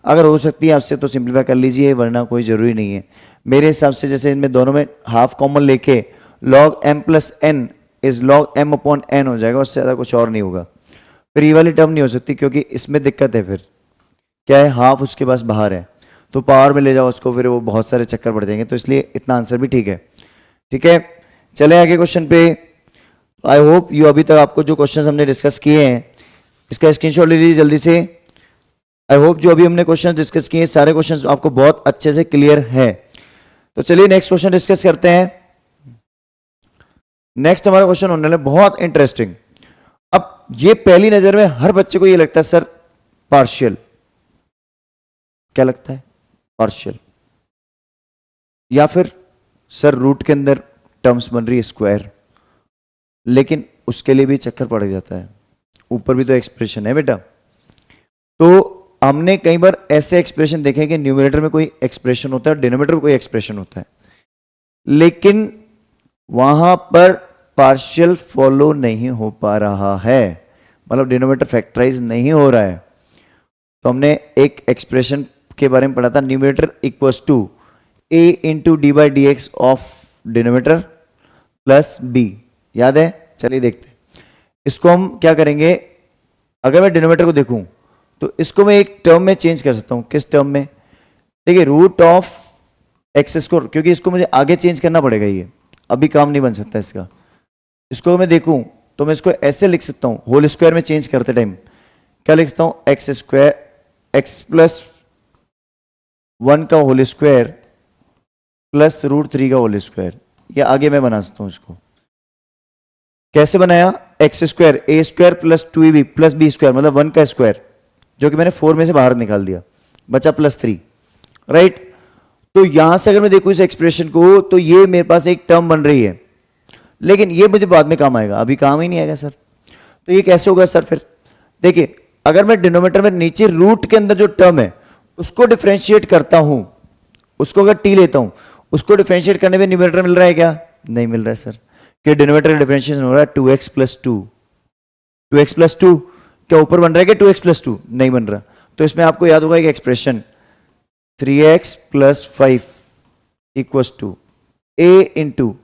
अगर हो सकती है आपसे तो सिंप्लीफाई कर लीजिए, वरना कोई जरूरी नहीं है। मेरे हिसाब से जैसे इनमें दोनों में हाफ कॉमन लेके log m plus n is log m upon n हो जाएगा, उससे ज़्यादा कुछ और नहीं होगा। फिर ये वाली टर्म नहीं हो सकती क्योंकि इसमें दिक्कत है, फिर क्या है हाफ उसके पास बाहर है, तो पावर में ले जाओ उसको, फिर वो बहुत सारे चक्कर पड़ जाएंगे, तो इसलिए इतना आंसर भी ठीक है। ठीक है, चले आगे क्वेश्चन पे। आई होप यू, अभी तक आपको जो क्वेश्चन हमने डिस्कस किए हैं इसका स्क्रीनशॉट ले लीजिए जल्दी से, आई होप जो अभी हमने क्वेश्चन डिस्कस किए सारे क्वेश्चन आपको बहुत अच्छे से क्लियर है। तो चलिए नेक्स्ट क्वेश्चन डिस्कस करते हैं। नेक्स्ट हमारा क्वेश्चन होने वाला है बहुत इंटरेस्टिंग। अब ये पहली नजर में हर बच्चे को ये लगता है सर पार्शियल, क्या लगता है पार्शियल, या फिर सर रूट के अंदर टर्म्स बन रही है स्क्वायर, लेकिन उसके लिए भी चक्कर पड़ जाता है, ऊपर भी तो एक्सप्रेशन है बेटा। तो हमने कई बार ऐसे एक्सप्रेशन देखे कि न्यूमरेटर में कोई एक्सप्रेशन होता है, डिनोमिनेटर में कोई एक्सप्रेशन होता है, लेकिन वहां पर पार्शियल फॉलो नहीं हो पा रहा है, मतलब डिनोमिनेटर फैक्टराइज नहीं हो रहा है। तो हमने एक एक्सप्रेशन के बारे में पढ़ा था, numerator equals to a into d by d x of denominator plus b, याद है? चलिए देखते हैं इसको हम क्या करेंगे। अगर मैं डिनोमिनेटर को देखूं तो इसको मैं एक टर्म में चेंज कर सकता हूं। किस टर्म में? देखिए रूट ऑफ एक्स स्क्वायर, क्योंकि इसको मुझे आगे चेंज करना पड़ेगा, ये अभी काम नहीं बन सकता इसका। इसको मैं देखूं तो मैं इसको ऐसे लिख सकता हूं, होल स्क्वायर में चेंज करते टाइम क्या लिख सकता हूं, एक्स स्क्वायर एक्स प्लस 1 का होल स्क्वायर प्लस रूट 3 का होल स्क्वायर। ये आगे मैं बना सकता हूं इसको। कैसे बनाया? X square a square plus 2ab plus b square, मतलब 1 का स्क्वायर, जो कि मैंने 4 में से बाहर निकाल दिया, बचा प्लस 3, राइट। तो यहां से अगर मैं देखूं इस एक्सप्रेशन को तो ये मेरे पास एक टर्म बन रही है, लेकिन ये मुझे बाद में काम आएगा, अभी काम ही नहीं आएगा सर। तो ये कैसे होगा सर? फिर देखिए अगर मैं डिनोमिनेटर में नीचे रूट के अंदर जो टर्म है उसको डिफरेंशिएट करता हूं, उसको अगर टी लेता हूं, उसको डिफरेंशिएट करने में न्यूमरेटर मिल रहा है क्या? नहीं मिल रहा है सर, कि डिनोमिनेटर का डिफरेंशिएशन हो रहा है 2x प्लस 2। 2x प्लस 2 क्या ऊपर बन रहा है क्या 2x प्लस 2? नहीं बन रहा। तो इसमें आपको याद होगा एक expression 3x plus 5 equals to a into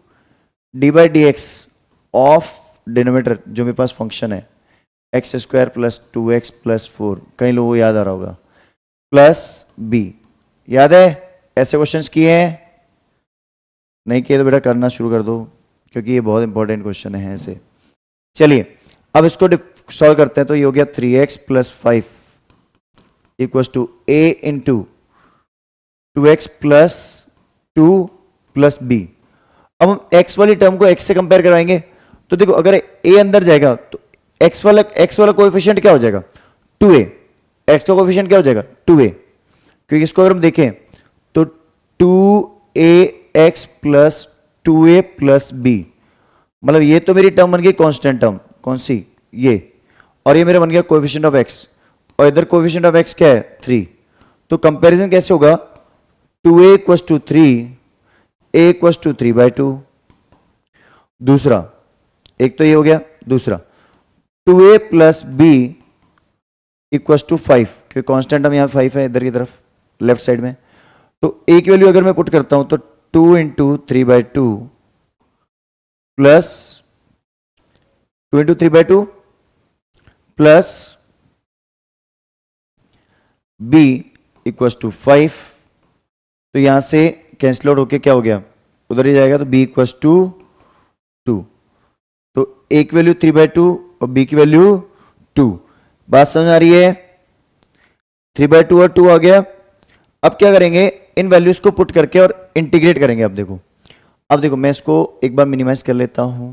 d by d x of denominator, जो मेरे पास फंक्शन है x square plus 2x plus 4, कई लोगों को याद आ रहा होगा, प्लस b। याद है? ऐसे क्वेश्चंस किए हैं? नहीं किए तो बेटा करना शुरू कर दो, क्योंकि ये बहुत इंपॉर्टेंट क्वेश्चन है ऐसे। चलिए अब इसको सॉल्व करते हैं। तो ये हो गया 3x plus 5 equals to a into 2x plus 2 plus b। अब हम x वाली टर्म को x से कंपेयर करवाएंगे। तो देखो अगर a अंदर जाएगा तो x वाला कोएफिशिएंट क्या हो जाएगा? 2a। x का कोएफिशिएंट क्या हो जाएगा? 2a। क्योंकि इसको अगर हम देखें तो 2ax plus 2a plus b, मतलब ये तो मेरी टर्म बन गई कांस्टेंट टर्म, कौन सी? ये। और ये मेरा बन गया कोएफिशिएंट ऑफ x, और इधर कोएफिशिएंट ऑफ x क्या है? 3। तो कंपैरिजन कैसे होगा? 2a equals to 3, a equals to 3/2। दूसरा, एक तो ये हो गया, दूसरा 2a plus b equals to 5, क्योंकि कांस्टेंट हम यहां 5 है इधर की तरफ लेफ्ट साइड में। तो a की वैल्यू अगर मैं पुट करता हूं तो 2 into 3/2 plus 2 into 3/2 plus b equals to 5। तो यहां से कैंसिल आउट होके क्या हो गया? उधर ही जाएगा, तो b इक्वल्स टू 2। तो a की वैल्यू 3/2 और b की वैल्यू 2। बात समझ आ रही है? 3/2 और 2 आ गया। अब क्या करेंगे? इन वैल्यूज को पुट करके और इंटीग्रेट करेंगे। अब देखो मैं इसको एक बार मिनिमाइज कर लेता हूं।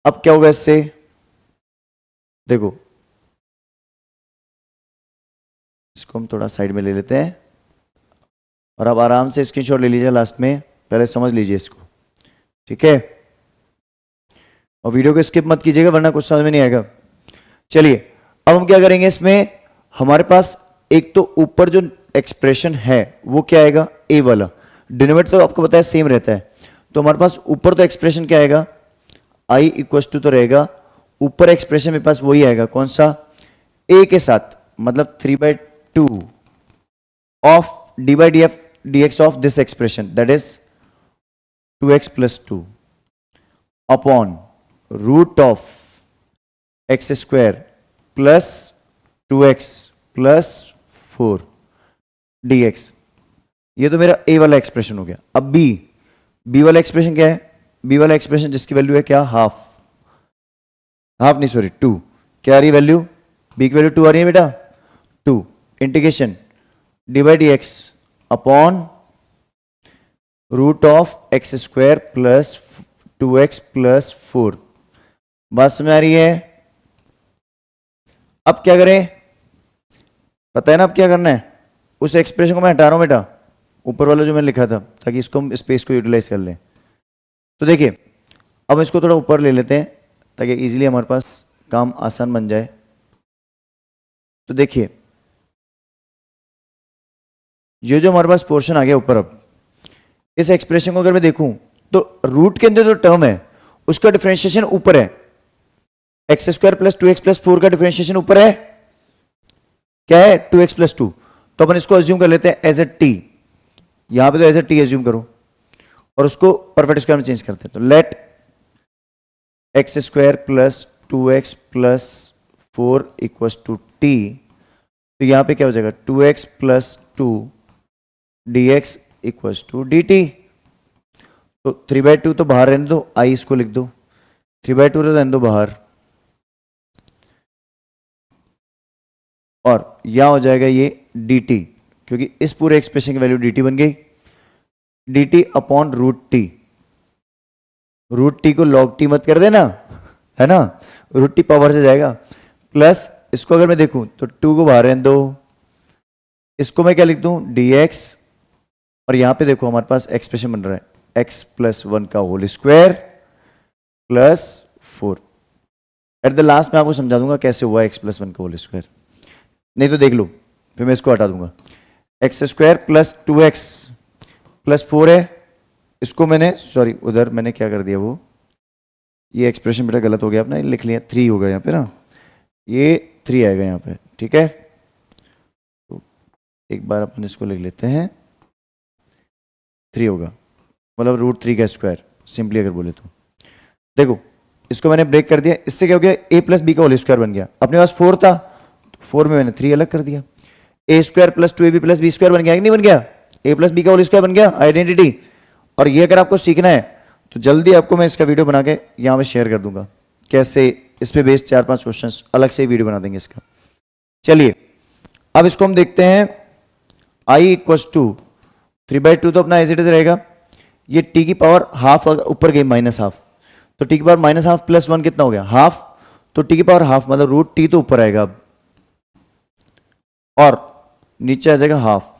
अब क्या होगा इससे? देखो इसको हम थोड़ा साइड में ले लेते हैं और अब आराम से स्क्रीनशॉट ले लीजिए लास्ट में, पहले समझ लीजिए इसको, ठीक है? और वीडियो को स्किप मत कीजिएगा वरना कुछ समझ में नहीं आएगा। चलिए अब हम क्या करेंगे, इसमें हमारे पास एक तो ऊपर जो एक्सप्रेशन है वो क्या आएगा? ए वाला। डिनोमिनेटर तो आपको पता है सेम रहता है, तो हमारे पास ऊपर तो एक्सप्रेशन क्या आएगा? i इक्वल्स टू तो रहेगा, ऊपर एक्सप्रेशन मेरे पास वही आएगा, कौन सा? a के साथ, मतलब 3/2 of d by d f d x of this expression, that is 2x plus 2 upon root of x square plus 2x plus 4 dx। ये तो मेरा a वाला एक्सप्रेशन हो गया। अब b वाला एक्सप्रेशन क्या है? b वाला एक्सप्रेशन जिसकी वैल्यू है क्या? हाफ नहीं सॉरी 2। क्या आ रही है वैल्यू? b की वैल्यू 2 आ रही है बेटा। 2 integration d by d x upon root of x square plus 2x plus 4। बात समझ आ रही है? अब क्या करें, पता है ना अब क्या करना है? उस एक्सप्रेशन को मैं हटा रहा हूं बेटा, ऊपर वाला जो मैंने लिखा था, ताकि इसको हम स्पेस को यूटिलाइज कर लें। तो देखिए अब इसको थोड़ा ऊपर ले लेते हैं ताकि इजीली हमारे पास काम आसान बन जाए। तो देखिए ये जो हमारे पास पोर्शन आ गया ऊपर, अब इस एक्सप्रेशन को अगर मैं देखूं तो रूट के अंदर जो टर्म है उसका डिफरेंशिएशन ऊपर है, x square plus 2x plus 4 का डिफरेंशिएशन ऊपर है, क्या है 2x प्लस 2। तो अपन इसको अज्यूम कर लेते हैं एज ए टी, यहां पे तो एज ए टी अज्यूम करो और उसको परफेक्ट स्क्वायर में चेंज करते हैं। तो let x square plus 2x plus 4 equals to t. तो यहां पे क्या हो जाएगा 2x plus 2 dx equals to dt। तो 3/2 तो बाहर रहने दो, आई इसको लिख दो, 3/2 तो रहने दो बाहर, और यहां हो जाएगा ये dt, क्योंकि इस पूरे एक्सप्रेशन की वैल्यू dt बन गई, dt upon root t. Root t को लॉग टी मत कर देना, है ना, रूट टी पावर से जाएगा, प्लस इसको अगर मैं देखूं तो 2 को बाहर रहने दो, इसको मैं क्या लिख दूं dx, और यहां पे देखो हमारे पास एक्सप्रेशन बन रहा है x प्लस 1 का whole square plus 4। At the last में आपको समझा दूंगा कैसे हुआ x प्लस 1 का होल स्क्वायर, नहीं तो देख लो फिर मैं इसको हटा दूंगा। X square plus 2x plus 4 है, इसको मैंने सॉरी उधर मैंने क्या कर दिया, वो ये एक्सप्रेशन बेटा गलत हो गया, अपना लिख लिया 3 होगा यहाँ पे ना, ये 3 आएगा यहाँ पे, ठीक है। तो एक बार अपन इसको लिख लेते हैं, 3 होगा, मतलब रूट 3 का स्क्वायर सिंपली अगर बोले तो। देखो इसको मैंने ब्रेक कर दिया, इससे क्या हो गया a प्लस बी का होल स्क्वायर बन गया, अपने पास 4 था तो 4 में मैंने 3 अलग कर दिया, a square plus 2ab plus b square बन गया कि नहीं बन गया, a प्लस बी का होल स्क्वायर बन गया आइडेंटिटी। और ये अगर आपको सीखना है तो जल्दी आपको मैं इसका वीडियो बना के यहाँ पे शेयर कर दूंगा, कैसे इस पे बेस्ड 4-5 क्वेश्चंस अलग से वीडियो बना देंगे इसका। चलिए अब इसको हम देखते हैं, i इक्वल्स टू 3/2 तो अपना एज इट इज रहेगा, ये t की पावर हाफ ऊपर गई माइनस हाफ, तो t की पावर माइनस हाफ प्लस 1 कितना हो गया हाफ, तो t की पावर हाफ मतलब रूट t तो ऊपर आएगा अब, और नीचे आ जाएगा हाफ,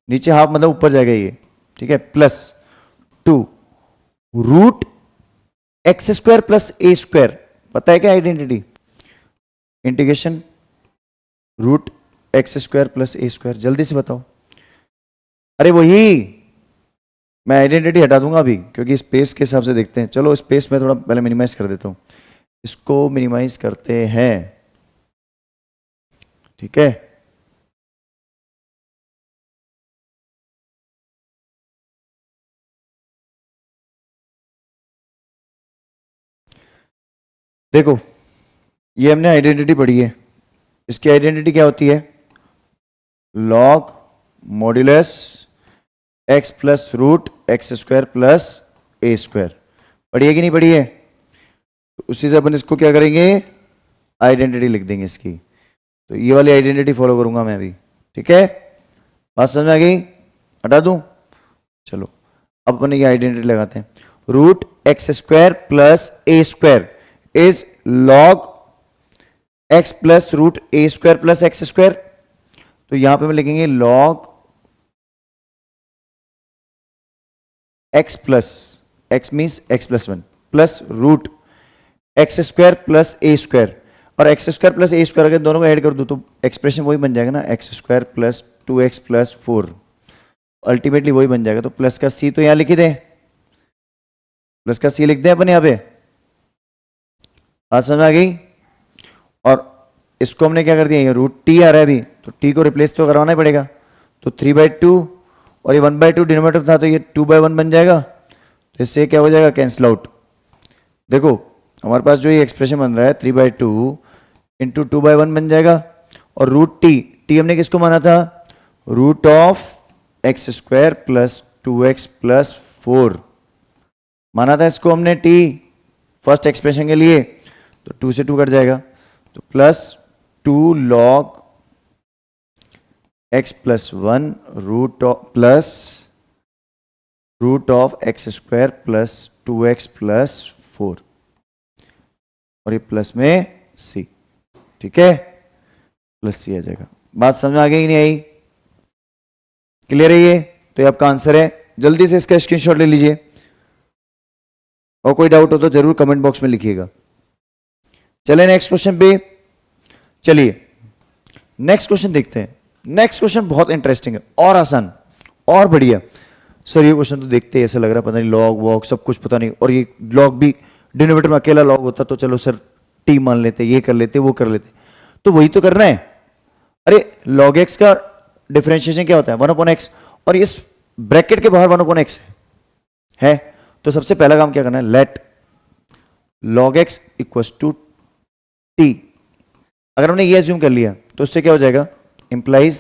नीचे हाफ मतलब ऊपर जाएगा ये, ठीक है, plus 2 root x square plus a square, पता है क्या identity, integration root x square plus a square, जल्दी से बताओ। अरे वही मैं आइडेंटिटी हटा दूंगा अभी क्योंकि स्पेस के हिसाब से देखते हैं। चलो स्पेस में थोड़ा पहले मिनिमाइज कर देता हूं, इसको मिनिमाइज करते हैं, ठीक है। देखो ये हमने आइडेंटिटी पढ़ी है, इसकी आइडेंटिटी क्या होती है, log modulus x plus root x square plus a square, पढ़ी है कि नहीं पढ़ी है? तो उसी से अपन इसको क्या करेंगे, आइडेंटिटी लिख देंगे इसकी। तो ये वाली आइडेंटिटी फॉलो करूंगा मैं अभी, ठीक है, बात समझ में आ गई, हटा दूं। चलो अब अपन ये आइडेंटिटी लगाते हैं, root x square plus a square is log x plus root a square plus x square. तो यहां पे हम लिखेंगे log x plus x means x plus 1 plus root x square plus a square, और x square plus a square अगर दोनों को add कर दो तो एक्सप्रेशन वही बन जाएगा ना, x square plus 2x plus 4, ultimately वही बन जाएगा। तो प्लस का सी तो यहां लिख दें, प्लस का सी लिख दें अपन यहां पे, बात समझ आ गई। और इसको हमने क्या कर दिया, ये रूट टी आ रहा है अभी, तो टी को रिप्लेस तो करवाना ही पड़ेगा, तो 3/2 और ये 1/2 डिनोमिनेटर था तो ये 2/1 बन जाएगा, तो इससे क्या हो जाएगा कैंसिल आउट। देखो हमारे पास जो ये एक्सप्रेशन बन रहा है 3/2 इंटू 2/1 बन जाएगा, और रूट टी हमने किसको माना था, root of x square plus 2x plus 4 माना था इसको हमने टी फर्स्ट एक्सप्रेशन के लिए, तो 2 से 2 कट जाएगा, तो plus 2 log x plus one root of x square plus 2x plus 4 और ये प्लस में c। ठीक है, प्लस c आ जाएगा। बात समझ में आ गई कि नहीं आई? क्लियर है ये? तो ये आपका आंसर है। जल्दी से इसका स्क्रीनशॉट ले लीजिए और कोई डाउट हो तो जरूर कमेंट बॉक्स में लिखिएगा। चले नेक्स्ट क्वेश्चन पे। चलिए नेक्स्ट क्वेश्चन देखते हैं। नेक्स्ट क्वेश्चन बहुत इंटरेस्टिंग है और आसान और बढ़िया। सर ये क्वेश्चन तो देखते ही ऐसा लग रहा है पता नहीं लॉग वॉग सब कुछ पता नहीं, और ये लॉग भी डिनोमिनेटर में अकेला लॉग होता तो चलो सर टी मान लेते, ये कर लेते, वो कर लेते, तो वही तो करना है। अरे log x का डिफरेंशिएशन क्या होता है? 1/x, और इस ब्रैकेट के बाहर 1/x है। तो सबसे पहला काम क्या करना है? Let log x equals to t। अगर हमने ये अज्यूम कर लिया तो उससे क्या हो जाएगा? Implies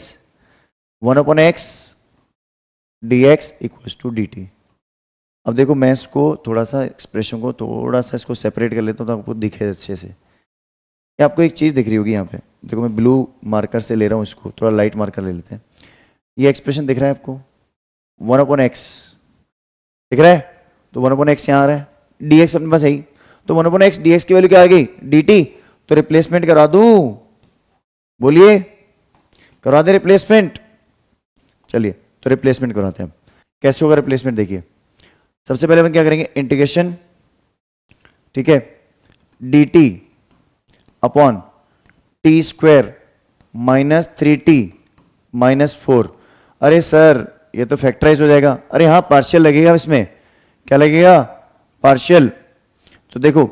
1/x dx equals to dt। अब देखो मैं इसको थोड़ा सा एक्सप्रेशन को थोड़ा सा इसको सेपरेट कर लेता हूं तो आपको दिखे अच्छे से। ये आपको एक चीज दिख रही होगी यहाँ पे, देखो मैं ब्लू मार्कर से ले रहा हूँ इसको, थोड़ा लाइट मार्कर ले लेते हैं। ये एक्सप्रेशन दिख रहा है आपको? 1/x दिख रहा है, तो 1/x यहाँ आ रहा है, dx अपने पास है ही, तो 1/x dx की वैल्यू क्या आ गई? dt। तो रिप्लेसमेंट करा दूं? बोलिए, करा दे रिप्लेसमेंट? चलिए तो रिप्लेसमेंट कराते हैं। कैसे होगा रिप्लेसमेंट? देखिए सबसे पहले हम क्या करेंगे? इंटीग्रेशन, ठीक है, dt upon T square minus 3t minus 4। अरे सर ये तो फैक्टराइज हो जाएगा। अरे हाँ पार्शियल लगेगा इसमें। क्या लगेगा? पार्शियल। तो देखो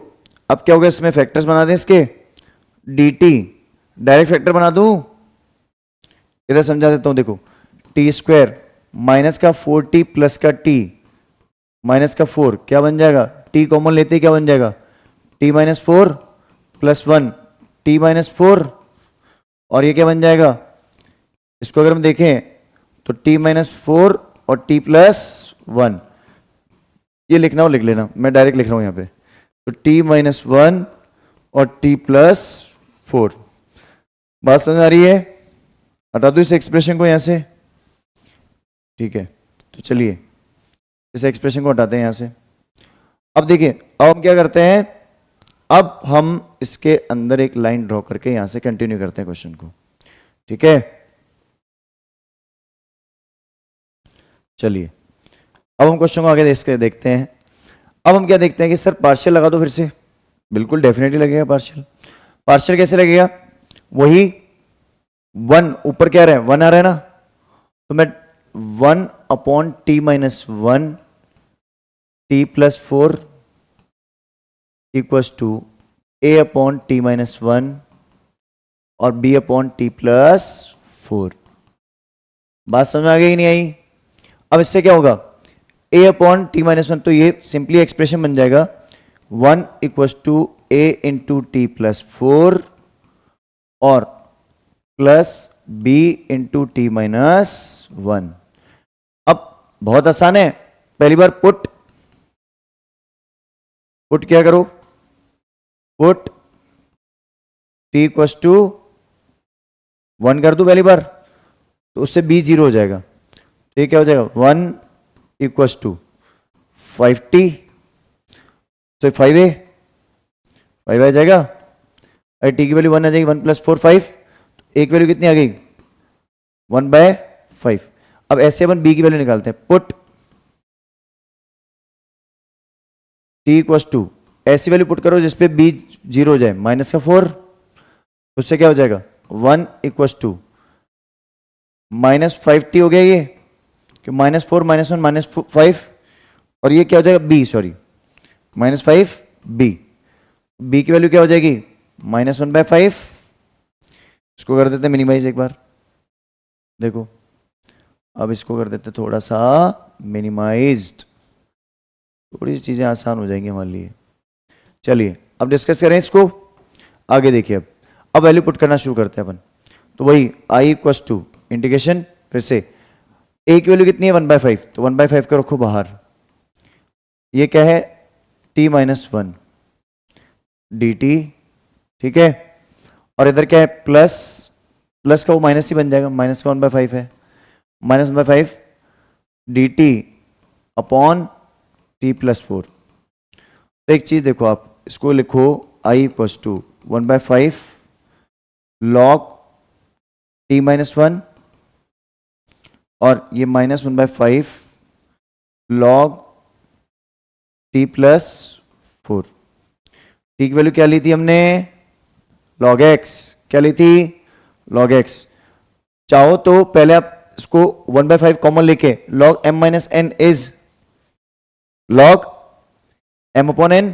अब क्या होगा, इसमें फैक्टर्स बना दें इसके, dt डायरेक्ट फैक्टर बना दूं? इधर समझा देता हूं। देखो टी स्क्वायर माइनस का 4t प्लस का t माइनस का 4 क्या बन जाएगा? t कॉमन लेते ही क्या बन जाएगा? t minus 4 plus 1 t minus 4, और ये क्या बन जाएगा? इसको अगर हम देखें तो t माइनस 4 और t प्लस 1। ये लिखना हो लिख लेना, मैं डायरेक्ट लिख रहा हूं यहां पे। तो t माइनस 1 और t प्लस 4। बात समझ आ रही है? हटा दो इस एक्सप्रेशन को यहां से। ठीक है, तो चलिए इस एक्सप्रेशन को हटाते हैं यहां से। अब देखिए अब हम क्या करते हैं, अब हम इसके अंदर एक लाइन ड्रॉ करके यहां से कंटिन्यू करते हैं क्वेश्चन को। ठीक है, चलिए अब हम क्वेश्चन को आगे देखते हैं। अब हम क्या देखते हैं कि सर पार्शियल लगा दो फिर से। बिल्कुल डेफिनेटली लगेगा पार्शियल। पार्शियल कैसे लगेगा? वही 1 ऊपर क्या रहा है? 1 आ रहा है ना, तो मैं 1 upon t minus 1 t plus 4 equals to a upon t minus 1 और b अपॉन टी प्लस 4। बात समझ में आ गई कि नहीं आई? अब इससे क्या होगा? a अपॉन टी माइनस 1, तो ये सिंपली एक्सप्रेशन बन जाएगा 1 equals to a into t plus 4 और plus b into t minus 1। अब बहुत आसान है, पहली बार पुट क्या करो? पुट t इक्वल्स टू 1 कर दो पहली बार, तो उससे b 0 हो जाएगा। तो ये क्या हो जाएगा? 1 इक्वल्स टू 5t, तो 5 आ जाएगा। अरे t की वैल्यू 1 आ जाएगी, 1 प्लस 4 5, एक वैल्यू कितनी आ गई? 1/5। अब ऐसे अपन b की वैल्यू निकालते हैं। पुट t इक्वल्स टू, ऐसी वैल्यू पुट करो जिसपे b 0 हो जाए, माइनस का 4, उससे क्या हो जाएगा? 1 इक्वल्स टू माइनस 5t हो गया ये, कि माइनस 4 माइनस 1 माइनस 5, और ये क्या हो जाएगा? b, sorry minus 5b। b की वैल्यू क्या हो जाएगी? माइनस 1/5। इसको कर देते मिनिमाइज एक बार। देखो अब इसको कर देते थोड़ा सा मिनिमाइज्ड, थोड़ी सी चीजें आसान हो जाएंगी हमारे लिए। चलिए अब डिस्कस करें इसको आगे। देखिए अब वैल्यू पुट करना शुरू करते हैं अपन। तो वही i इक्वल्स टू इंटीग्रेशन, फिर से a की वैल्यू कितनी है? 1/5, तो 1/5 का रखो बाहर। ये क्या है? t माइनस 1 dt, ठीक है, और इधर क्या है? प्लस प्लस का वो माइनस ही बन जाएगा, माइनस का 1/5 है, -1/5 dt अपॉन t+4। तो एक चीज देखो, आप इसको लिखो i equals to 1/5 log t-1 और ये -1/5 log t+4। t की वैल्यू क्या ली थी हमने? log x। क्या ली थी? log x। चाहो तो पहले आप इसको 1/5 कॉमन लेके log m-n is log m/n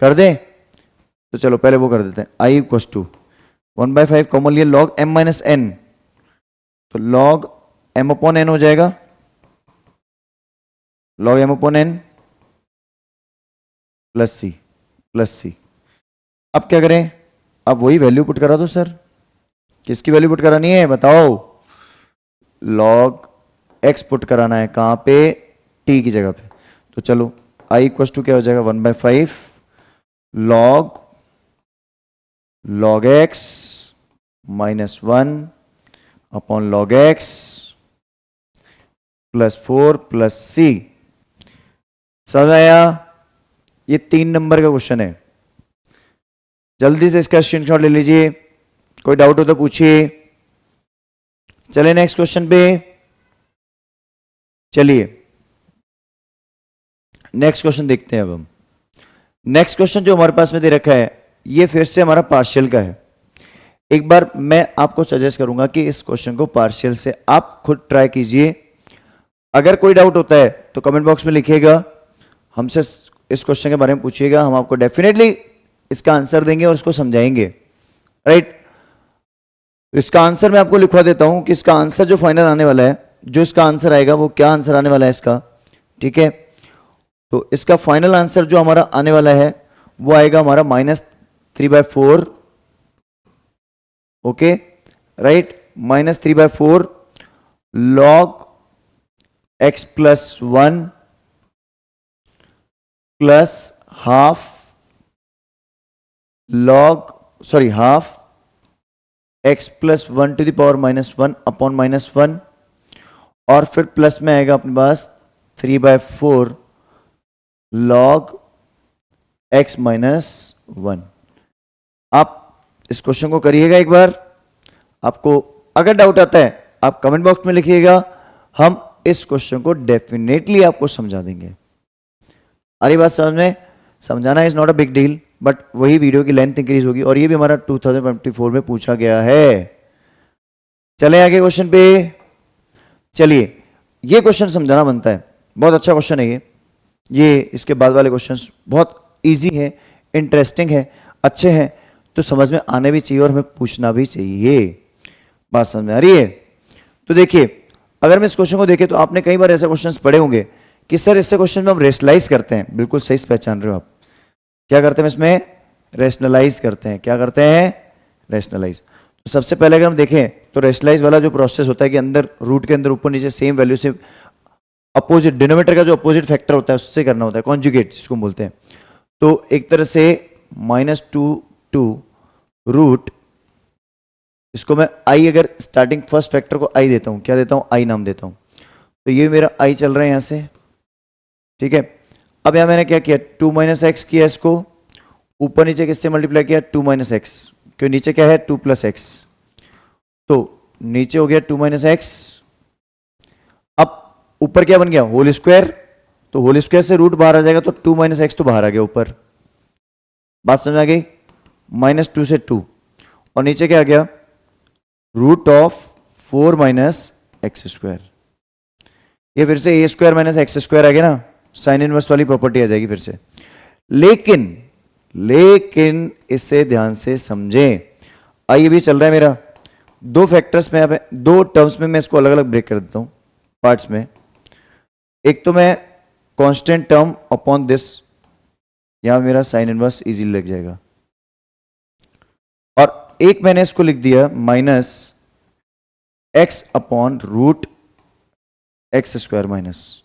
कर दें। तो चलो पहले वो कर देते हैं, i इक्वल्स टू 1/5 कॉमन लिए log m-n, तो log m/n हो जाएगा, log m/n प्लस सी। अब क्या करें? अब वही वैल्यू पुट करा दो सर। किसकी वैल्यू पुट करानी है बताओ? log x पुट कराना है, कहां पे? t की जगह पे। तो चलो i इक्वल्स टू क्या हो जाएगा? 1/5 log x -1 upon log x +4 plus c. समझ आया? ये 3 नंबर का क्वेश्चन है, जल्दी से इसका स्क्रीनशॉट ले लीजिए, कोई डाउट हो तो पूछिए। चलिए नेक्स्ट क्वेश्चन पे। चलिए नेक्स्ट क्वेश्चन देखते हैं। अब हम नेक्स्ट क्वेश्चन जो हमारे पास में दे रखा है, ये फिर से हमारा पार्शियल का है। एक बार मैं आपको सजेस्ट करूंगा कि इस क्वेश्चन को पार्शियल से आप खुद ट्राई कीजिए। अगर कोई डाउट होता है तो कमेंट बॉक्स में लिखिएगा, हमसे इस क्वेश्चन के बारे में पूछिएगा, हम आपको डेफिनेटली इसका आंसर देंगे और इसको समझाएंगे। राइट? इसका आंसर मैं आपको लिखवा देता हूं कि इसका आंसर जो फाइनल आने वाला है, जो इसका आंसर आएगा वो क्या आंसर आने वाला है इसका। ठीक है, तो इसका फाइनल आंसर जो हमारा आने वाला है वो आएगा हमारा -3/4। Okay right, -3/4 log x +1 plus half x +1 to the power -1 upon -1, और फिर प्लस में आएगा अपने पास 3/4 log x -1। आप इस क्वेश्चन को करिएगा एक बार। आपको अगर डाउट आता है आप कमेंट बॉक्स में लिखिएगा, हम इस क्वेश्चन को डेफिनेटली आपको समझा देंगे। आ रही बात समझ में? समझाना is not a big deal, but वही वीडियो की लेंथ इंक्रीज होगी, और ये भी हमारा 2024 में पूछा गया है। चले आगे क्वेश्चन पे। चलिए, ये क्वेश्चन समझाना बनता है, बहुत अच्छा क्वेश्चन है ये इसके बाद वाले क्वेश्चंस बहुत इजी है, इंटरेस्टिंग है, अच्छे हैं, तो समझ में आने भी चाहिए और हमें पूछना भी चाहिए। बात समझ में आ रही है? तो देखिए, अगर मैं इस क्वेश्चन को देखें तो आपने कई बार ऐसे क्वेश्चंस पढ़े होंगे कि सर इससे क्वेश्चन में हम रेशनलाइज करते हैं। बिल्कुल सही पहचान रहे हो आप। क्या करते हैं इसमें? रेशनलाइज करते हैं। क्या करते हैं? रेशनलाइज। तो सबसे पहले अगर हम देखें तो रेशनलाइज वाला जो प्रोसेस होता है कि अंदर रूट के अंदर ऊपर नीचे सेम वैल्यू से अपोजिट डिनोमिनेटर का जो अपोजिट फैक्टर होता है उससे करना होता है, कॉन्जुगेट जिसको बोलते हैं। तो एक तरह से -2 रूट, इसको मैं i, अगर स्टार्टिंग फर्स्ट फैक्टर को i देता हूं, क्या देता हूं? i नाम देता हूं। तो ये मेरा i चल रहा है यहां से। ठीक है, अब यहां मैंने क्या किया? 2 - x किया, इसको ऊपर नीचे किससे मल्टीप्लाई किया? 2 - x, क्यों नीचे क्या है? 2 + x, तो नीचे हो गया 2 - x। अब ऊपर क्या बन गया? होल स्क्वायर, तो होल स्क्वायर से रूट बाहर आ जाएगा, तो 2 - x तो बाहर आ गया ऊपर। बात समझ आ गई? -2 से 2, और नीचे क्या आ गया? √4 - x²। ये फिर से a² - x² आ गया ना, साइन इनवर्स वाली प्रॉपर्टी आ जाएगी फिर से। लेकिन इसे ध्यान से समझें, आइए भी चल रहा है मेरा दो फैक्टर्स में, यहाँ पे दो टर्म्स में मैं इसको अलग अलग ब्रेक कर देता हूं पार्ट्स में। एक तो मैं कांस्टेंट टर्म अपॉन दिस, यहां मेरा साइन इनवर्स इजीली लग जाएगा, और एक मैंने इसको लिख दिया -x upon √x² -4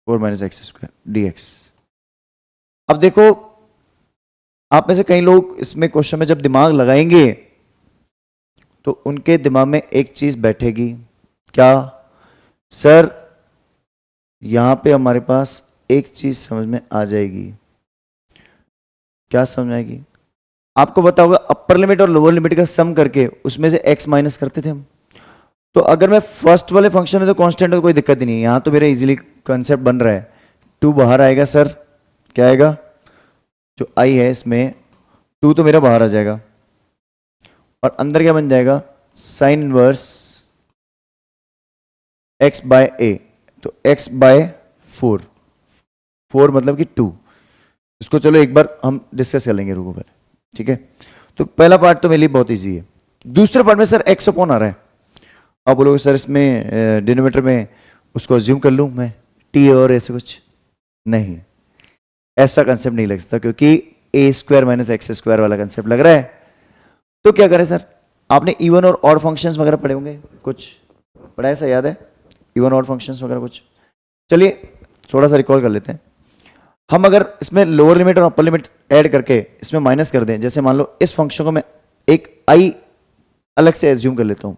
- x² dx। अब देखो, आप में से कई लोग इसमें क्वेश्चन में जब दिमाग लगाएंगे तो उनके दिमाग में एक चीज बैठेगी, क्या सर, यहां पे हमारे पास एक चीज समझ में आ जाएगी। क्या समझ आएगी? आपको पता होगा अपर लिमिट और लोअर लिमिट का सम करके उसमें से x माइनस करते थे हम। तो अगर मैं फर्स्ट वाले फंक्शन में तो कांस्टेंट है तो कोई दिक्कत ही नहीं है, यहां तो मेरा इजीली कंसेप्ट बन रहा है। 2 बाहर आएगा सर, क्या आएगा? जो i है इसमें 2 तो मेरा बाहर आ जाएगा और अंदर क्या बन जाएगा? Sine inverse x by a, तो x बाय 4, 4 मतलब कि 2। इसको चलो एक बार हम डिस्कस कर लेंगे, रुको पहले, ठीक है। तो पहला पार्ट तो मेरे लिए बहुत इजी है। दूसरे पार्ट में सर x अपॉन आ रहा है, आप बोलोगे सर इसमें डिनोमिनेटर में उसको अज्यूम कर लूं मैं t और ऐसे कुछ नहीं, ऐसा कंसेप्ट नहीं लग सकता क्योंकि a square minus x square वाला कंसेप्ट लग रहा है। तो क्या करें सर? आपने इवन और ऑड फंक्शंस वगैरह पढ़े होंगे, कुछ पढ़ा है, ऐसा याद है? इवन ऑड फंक्शंस वगैरह कुछ, चलिए थोड़ा सा रिकॉल कर लेते हैं। हम अगर इसमें लोअर लिमिट और अपर लिमिट ऐड करके इसमें माइनस कर दें, जैसे मान लो इस फंक्शन को मैं एक i अलग से एज्यूम कर लेता हूं,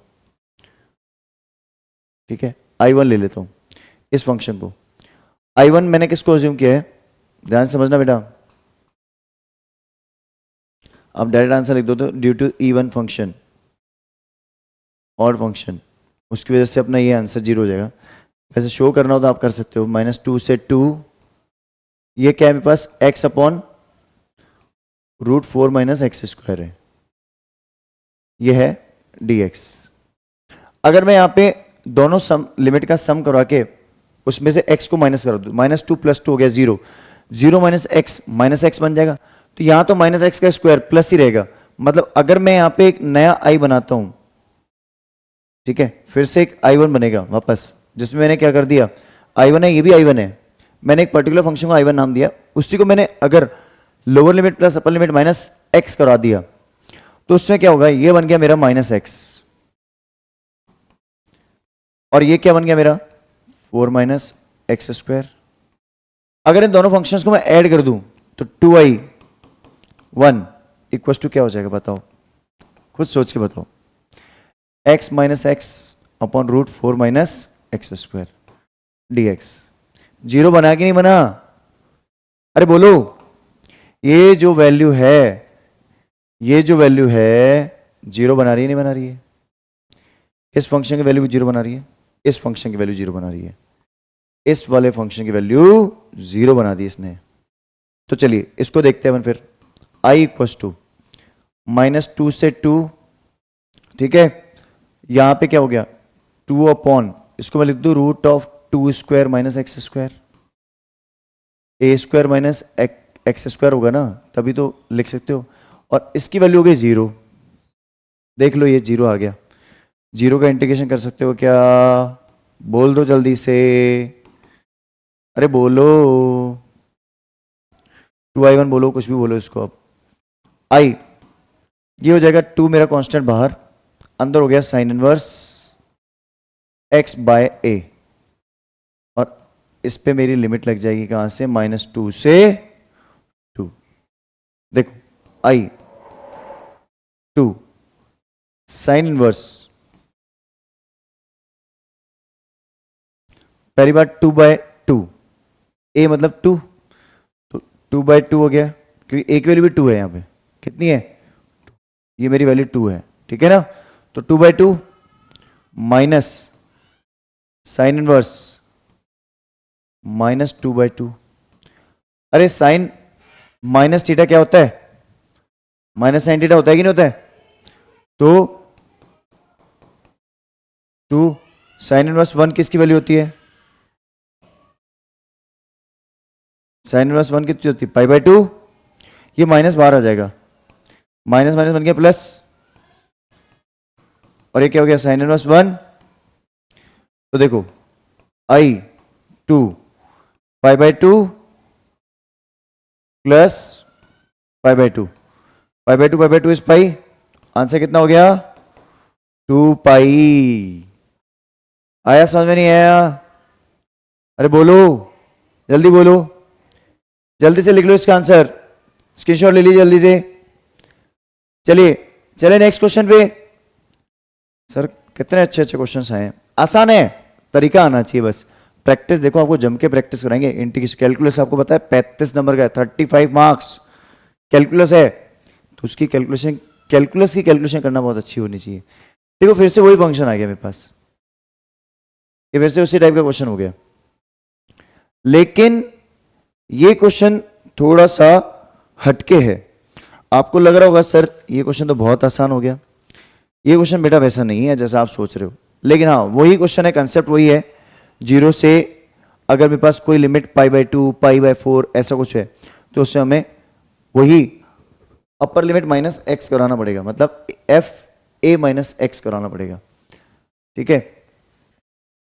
ठीक है, i1 ले लेता हूं इस फंक्शन को। i1 मैंने किसको एज्यूम किया है? ध्यान से समझना बेटा, आप डायरेक्ट आंसर लिख दो तो due to even function, odd function, उसकी वजह से अपना ये आंसर 0 हो जाएगा। वैसे शो करना हो तो आप कर सकते हो, -2 से 2, ये क्या है मेरे पास? x upon √4 minus x square है, ये है dx। अगर मैं यहां पे दोनों सम लिमिट का सम करवा के उसमें से x को माइनस करा दूं, -2 + 2 हो गया 0, 0 माइनस एक्स बन जाएगा। तो यहां तो माइनस एक्स का स्क्वायर प्लस ही रहेगा, मतलब अगर मैं यहां पे एक नया i बनाता हूं, ठीक है, फिर से एक i1 बनेगा वापस, जिसमें मैंने क्या कर दिया, i1 है, ये भी i1 है, मैंने एक पर्टिकुलर फंक्शन को i1 नाम दिया, उसी को मैंने अगर lower limit plus upper limit minus x करा दिया तो उसमें क्या होगा? ये बन गया मेरा -x, और ये क्या बन गया मेरा? 4 माइनस एक्स स्क्वायर। अगर इन दोनों फंक्शंस को मैं ऐड कर दूं तो 2i1 इक्वल टू क्या हो जाएगा बताओ, खुद सोच के बताओ। x minus x upon √4 minus x square dx। 0 बना कि नहीं बना? अरे बोलो, ये जो वैल्यू है, ये जो वैल्यू है 0 बना रही है नहीं बना रही है? इस फंक्शन की वैल्यू 0 बना रही है, इस फंक्शन की वैल्यू 0 बना रही है, इस वाले फंक्शन की वैल्यू 0 बना दी इसने। तो चलिए इसको देखते हैं अपन फिर। i इक्वल टू -2 से 2, ठीक है, यहां पे क्या हो गया? 2 अपॉन, इसको मैं लिख दूं √2 square minus x square, a square minus x square होगा ना, तभी तो लिख सकते हो। और इसकी वैल्यू हो गई 0, देख लो ये 0 आ गया। 0 का इंटीग्रेशन कर सकते हो क्या? बोल दो जल्दी से, अरे बोलो, 2i1 बोलो, कुछ भी बोलो इसको। अब i ये हो जाएगा 2 मेरा कांस्टेंट बाहर, अंदर हो गया sine inverse x by a, और इस पे मेरी लिमिट लग जाएगी कहां से? -2 से 2। देखो i 2 साइन इनवर्स, पहली बार 2/2, a मतलब 2, तो 2/2 हो गया, क्योंकि a की वैल्यू भी 2 है, यहां पे कितनी है? ये मेरी वैल्यू 2 है, ठीक है ना। तो 2/2 माइनस साइन इनवर्स -2/2। अरे साइन माइनस थीटा क्या होता है? माइनस साइन थीटा होता है कि नहीं होता है? तो 2 साइन इनवर्स 1 किसकी वैल्यू होती है? साइन इनवर्स 1 कितनी होती है? π/2। ये माइनस बाहर आ जाएगा, माइनस माइनस बन गया प्लस, और ये क्या हो गया? Sine inverse 1। तो देखो i2 π/2 plus π/2, π/2 is pi, answer कितना हो गया? 2π। आया समझ में नहीं आया? अरे बोलो, जल्दी बोलो, जल्दी से लिख लो इसका आंसर, स्क्रीनशॉट ले लीजिए जल्दी से। चलिए चलिए नेक्स्ट क्वेश्चन पे। सर कितने अच्छे अच्छे क्वेश्चंस आए हैं, आसान है, तरीका आना चाहिए बस। प्रैक्टिस देखो, आपको जम के प्रैक्टिस कराएंगे। इंटीग्रेशन कैलकुलस आपको पता है 35 नंबर का है, 35 मार्क्स कैलकुलस है, तो उसकी कैलकुलेशन, कैलकुलस की कैलकुलेशन करना बहुत अच्छी होनी चाहिए। देखो फिर से वही फंक्शन आ गया मेरे पास, ये फिर से उसी टाइप का क्वेश्चन हो गया, लेकिन ये क्वेश्चन थोड़ा सा हटके है। आपको लग रहा होगा सर ये क्वेश्चन तो बहुत आसान हो गया, ये क्वेश्चन बेटा वैसा नहीं है जैसा आप सोच रहे हो, लेकिन हाँ वही क्वेश्चन है, कंसेप्ट वही है। जीरो से अगर मेरे पास कोई लिमिट π/2 π/4 ऐसा कुछ है, तो उससे हमें वही अपर लिमिट माइनस एक्स कराना पड़ेगा, मतलब एफ ए माइनस एक्स कराना पड़ेगा, ठीक है,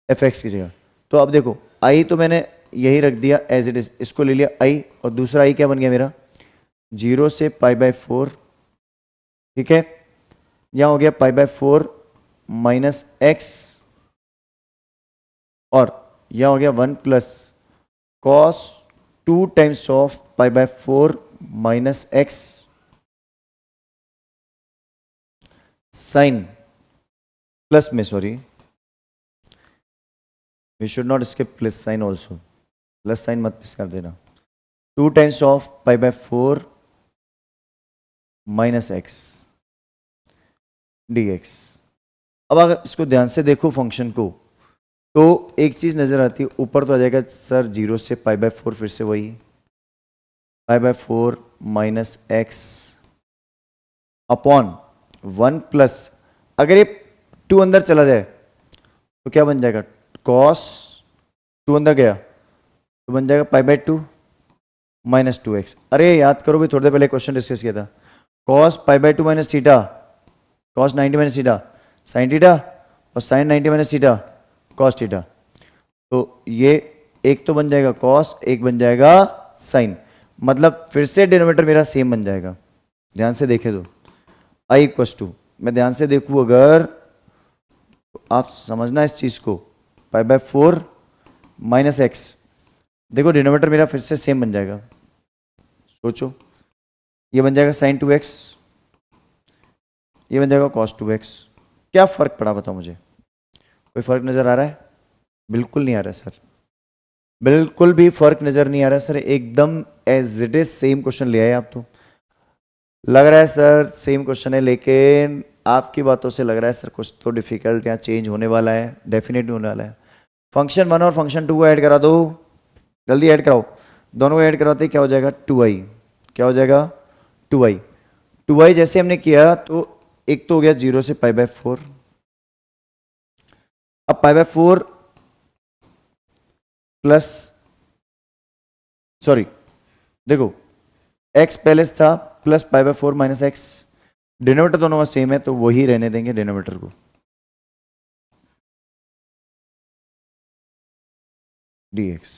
एफ एक्स की जगह। तो अब देखो आई तो मैंने यही रख दिया एज इट इज, इसको ले लिया आई, और दूसरा आई क्या बन गया मेरा, 0 से π/4, ठीक है, यहां हो गया π/4 माइनस एक्स, और यहां हो गया 1 plus cos 2 times of π/4 minus x sine plus में, sorry we should not skip plus sine also, plus sine मत मिस कर देना, 2 times of π/4 minus x d x. अब अगर इसको ध्यान से देखो फंक्शन को, तो एक चीज नजर आती है, ऊपर तो आ जाएगा सर 0 से π/4, फिर से वही π/4 माइनस एक्स अपॉन 1 प्लस, अगर ये 2 अंदर चला जाए तो क्या बन जाएगा, कॉस 2 अंदर गया तो बन जाएगा π/2 माइनस 2x। अरे याद करो भी, थोड़ी देर पहले क्वेश्चन डिस्कस किया था, cos π/2 minus theta, cos 90 minus theta sine theta, और sine 90 minus theta cos theta. तो ये एक तो बन जाएगा कॉस, एक बन जाएगा साइन, मतलब फिर से डिनोमिनेटर मेरा सेम बन जाएगा। ध्यान से देखे तो आई इक्वस टू, मैं ध्यान से देखूं अगर, तो आप समझना इस चीज को, π/4 माइनस एक्स, देखो डिनोमिनेटर मेरा फिर से सेम बन जाएगा, सोचो, ये बन जाएगा साइन 2x, ये बन जाएगा कॉस 2x। क्या फर्क पड़ा बताओ मुझे, कोई फर्क नजर आ रहा है? बिल्कुल नहीं आ रहा है सर, बिल्कुल भी फर्क नजर नहीं आ रहा है सर, एकदम as it is same question ले आए आप। तो लग रहा है सर सेम क्वेश्चन है, लेकिन आपकी बातों से लग रहा है सर कुछ तो डिफिकल्ट यहाँ चेंज होने वाला है, डेफिनेटली होने वाला है। फंक्शन 1 और फंक्शन 2 को ऐड करा दो, जल्दी ऐड कराओ, दोनों को ऐड कराते क्या हो जाएगा 2i, क्या हो जाएगा 2i। 2i जैसे हमने किया तो एक तो हो गया 0 से π/4, अब π/4 प्लस, सॉरी देखो x पहले से था, प्लस π/4 माइनस एक्स, डिनोमिनेटर दोनों का सेम है तो वही रहने देंगे डिनोमिनेटर को, dx।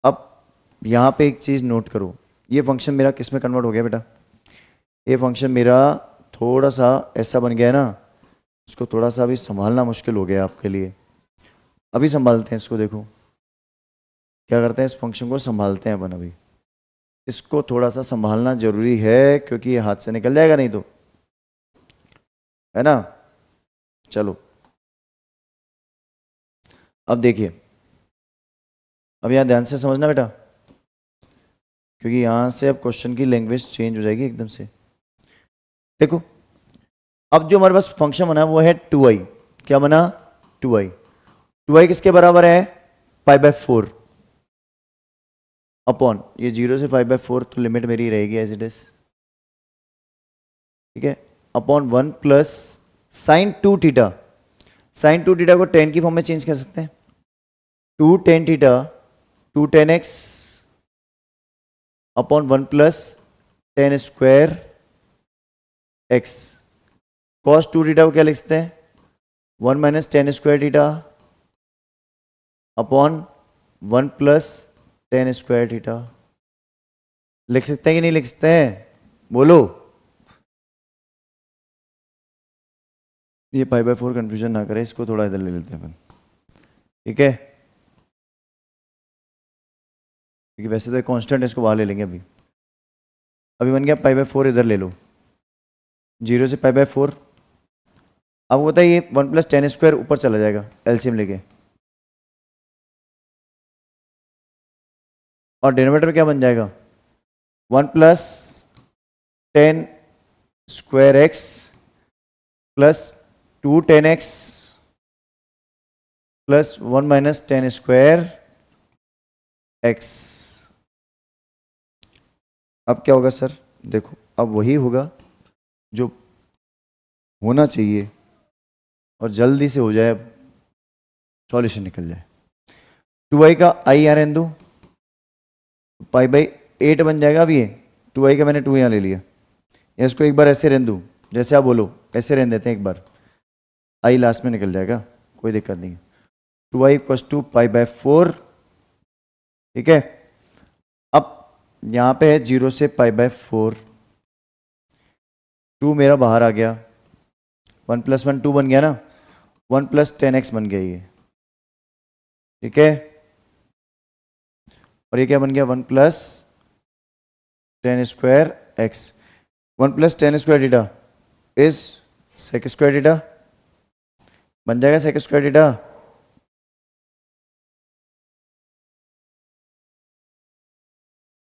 अब यहां पे एक चीज नोट करो, ये फंक्शन मेरा किस में कन्वर्ट हो गया बेटा, ये फंक्शन मेरा थोड़ा सा ऐसा बन गया है ना, इसको थोड़ा सा अभी संभालना मुश्किल हो गया आपके लिए, अभी संभालते हैं इसको। देखो क्या करते हैं, इस फंक्शन को संभालते हैं अपन, अभी इसको थोड़ा सा संभालना जरूरी है, क्योंकि ये हाथ से निकल जाएगा नहीं तो, है ना। चलो अब देखिए, अब यहां ध्यान से समझना बेटा, क्योंकि यहां से अब क्वेश्चन की लैंग्वेज चेंज हो जाएगी एकदम से। देखो अब जो हमारे पास फंक्शन बना वो है 2i, क्या बना 2i, 2i किसके बराबर है π/4 अपॉन ये 0 से π/4, तो लिमिट मेरी रहेगी एज इट इज, ठीक है, upon 1 plus sine 2 theta, sine 2 theta को टेन की फॉर्म में चेंज कर सकते हैं, 2 tan theta 2 tan x upon 1 plus tan square x, cos 2 theta को क्या लिख सकते हैं 1 minus tan square theta upon 1 plus tan square theta. लिख सकते हैं कि नहीं लिख सकते हैं, बोलो। ये π/4 कंफ्यूजन ना करें, इसको थोड़ा इधर ले लेते हैं अपन, ठीक है, क्योंकि वैसे तो कांस्टेंट है, इसको बाहर ले लेंगे। अभी अभी बन गया π/4, इधर ले लो, 0 से π/4 आपको पता है ये 1 प्लस टेन स्क्वायर ऊपर चला जाएगा एलसीएम लेके, और डिनोमिनेटर क्या बन जाएगा 1 plus ten square x plus 2 ten x plus 1 minus ten square x. अब क्या होगा सर, देखो अब वही होगा जो होना चाहिए और जल्दी से हो जाए, अब सॉल्यूशन निकल जाए। 2i का i यहाँ रहने दो, पाई बाई 8 बन जाएगा। अब ये 2i का मैंने 2 यहाँ ले लिया, या इसको एक बार ऐसे रहने दूँ, जैसे आप बोलो ऐसे रहने देते हैं एक बार, i लास्ट में निकल जाएगा, कोई दिक्कत नहीं। 2i equals to pi by 4, ठीक है। अब यहाँ पे है 0 से पाई बाय 4, 2 मेरा बाहर आ गया, 1 प्लस 1 2 बन गया ना, 1 प्लस 10x बन गया ये, ठीक है। और ये क्या बन गया 1 plus 10 square x. 1 plus 10 square theta is sec square theta, बन जाएगा सेक स्क्वायर थीटा।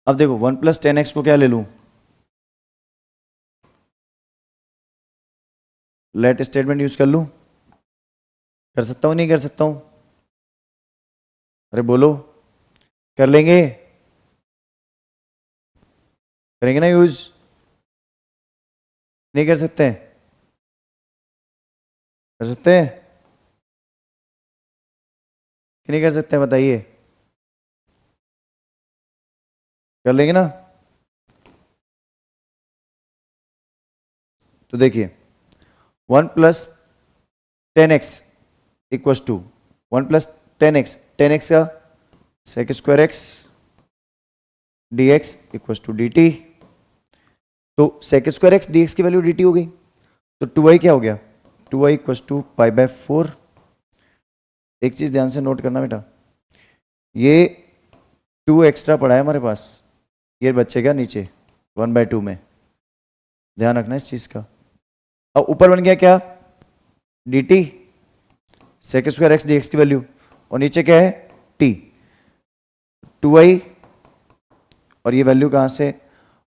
अब देखो 1 प्लस 10x को क्या ले लूं, लेट स्टेटमेंट यूज कर लूं, कर सकता हूं नहीं कर सकता हूं, अरे बोलो, कर लेंगे, करेंगे ना यूज, नहीं कर सकते, कर सकते हैं कि नहीं कर सकते बताइए, कर लेंगे ना। तो देखिए 1 plus 10x equals to 1 plus 10x, 10x का sec square x d x equals to d t. तो sec square x d x की वैल्यू डी टी हो गई, तो 2i क्या हो गया 2i equals to pi by 4। एक चीज ध्यान से नोट करना बेटा, ये 2 एक्स्ट्रा पड़ा है हमारे पास, ये बचेगा नीचे 1/2 में, ध्यान रखना इस चीज का। अब ऊपर बन गया क्या d t, sec square x d x की वैल्यू, और नीचे क्या है टी, 2i, और ये वैल्यू कहां से,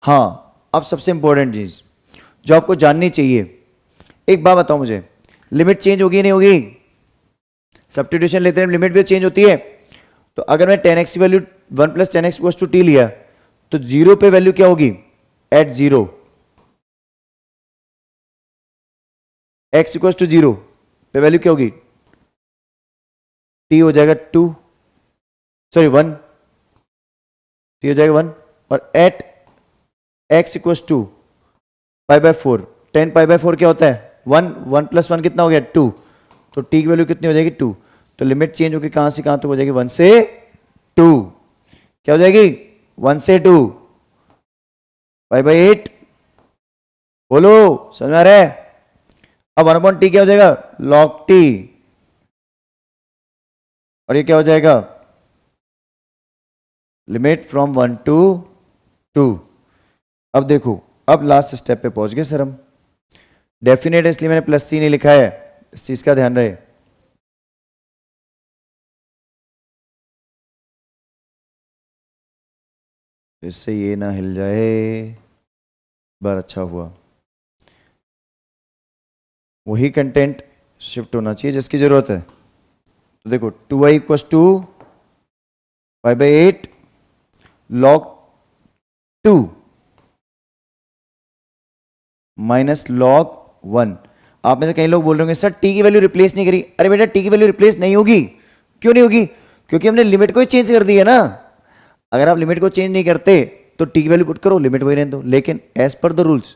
हाँ अब सबसे इंपॉर्टेंट चीज जो आपको जाननी चाहिए, एक बात बताओ मुझे, लिमिट चेंज होगी नहीं होगी, सब्स्टिट्यूशन लेते हैं लिमिट भी चेंज होती है। तो अगर मैं 10x की value 1 plus 10x equals to t लिया, तो 0 पे वैल्यू क्या होगी एट 0, x इक्वल्स टू 0 पे वैल्यू क्या होगी, t हो जाएगा 2, सॉरी 1, t हो जाएगा 1, और at x equals to pi by 4, 10 pi by 4 क्या होता है 1, 1 प्लस 1 कितना हो गया 2, तो t की वैल्यू कितनी हो जाएगी 2, तो लिमिट चेंज होगी कहां से कहां तक हो जाएगी 1 से 2, क्या हो जाएगी 1 से 2 पाई बाय 8, बोलो समझ में आ रहा है। अब 1/t क्या हो जाएगा log t, और ये क्या हो जाएगा लिमिट फ्रॉम 1 टू 2। अब देखो अब लास्ट स्टेप पे पहुंच गए सर हम, डेफिनेट इसलिए मैंने प्लस सी नहीं लिखा है, इस चीज का ध्यान रहे। इससे ये ना हिल जाए, बार अच्छा हुआ, वही कंटेंट शिफ्ट होना चाहिए जिसकी जरूरत है। तो देखो 2i equals to pi by 8 log 2 minus log 1। आप में से कई लोग बोल रहे होंगे सर t की वैल्यू रिप्लेस नहीं करी, अरे बेटा t की वैल्यू रिप्लेस नहीं होगी, क्यों नहीं होगी, क्योंकि हमने लिमिट को ही चेंज कर दी है ना। अगर आप लिमिट को चेंज नहीं करते तो t की वैल्यू पुट करो, लिमिट वही रहने दो, लेकिन एज पर द रूल्स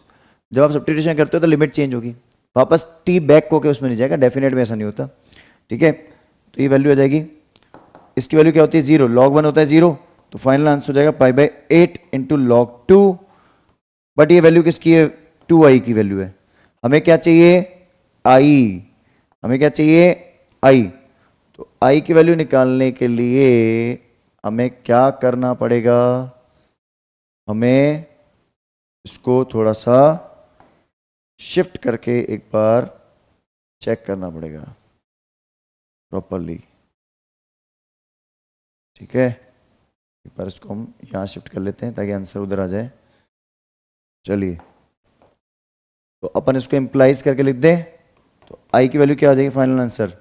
जब आप सब्स्टिट्यूशन करते हो तो लिमिट चेंज होगी, वापस t बैक होके उसमें नहीं जाएगा, डेफिनेट में ऐसा नहीं होता, ठीक है। तो ये वैल्यू आ जाएगी, इसकी वैल्यू क्या होती है 0, log 1 होता है 0, तो फाइनल आंसर हो जाएगा पाई बाय 8 इंटू log 2। बट ये वैल्यू किसकी है 2i की वैल्यू है, हमें क्या चाहिए i, हमें क्या चाहिए i, तो i की वैल्यू निकालने के लिए हमें क्या करना पड़ेगा, हमें इसको थोड़ा सा शिफ्ट करके एक बार चेक करना पड़ेगा प्रॉपरली, ठीक है। एक बार इसको हम यहाँ शिफ्ट कर लेते हैं ताकि आंसर उधर आ जाए। चलिए, तो अपन इसको इम्प्लाइज करके लिख दें, तो आई की वैल्यू क्या आ जाएगी फाइनल आंसर?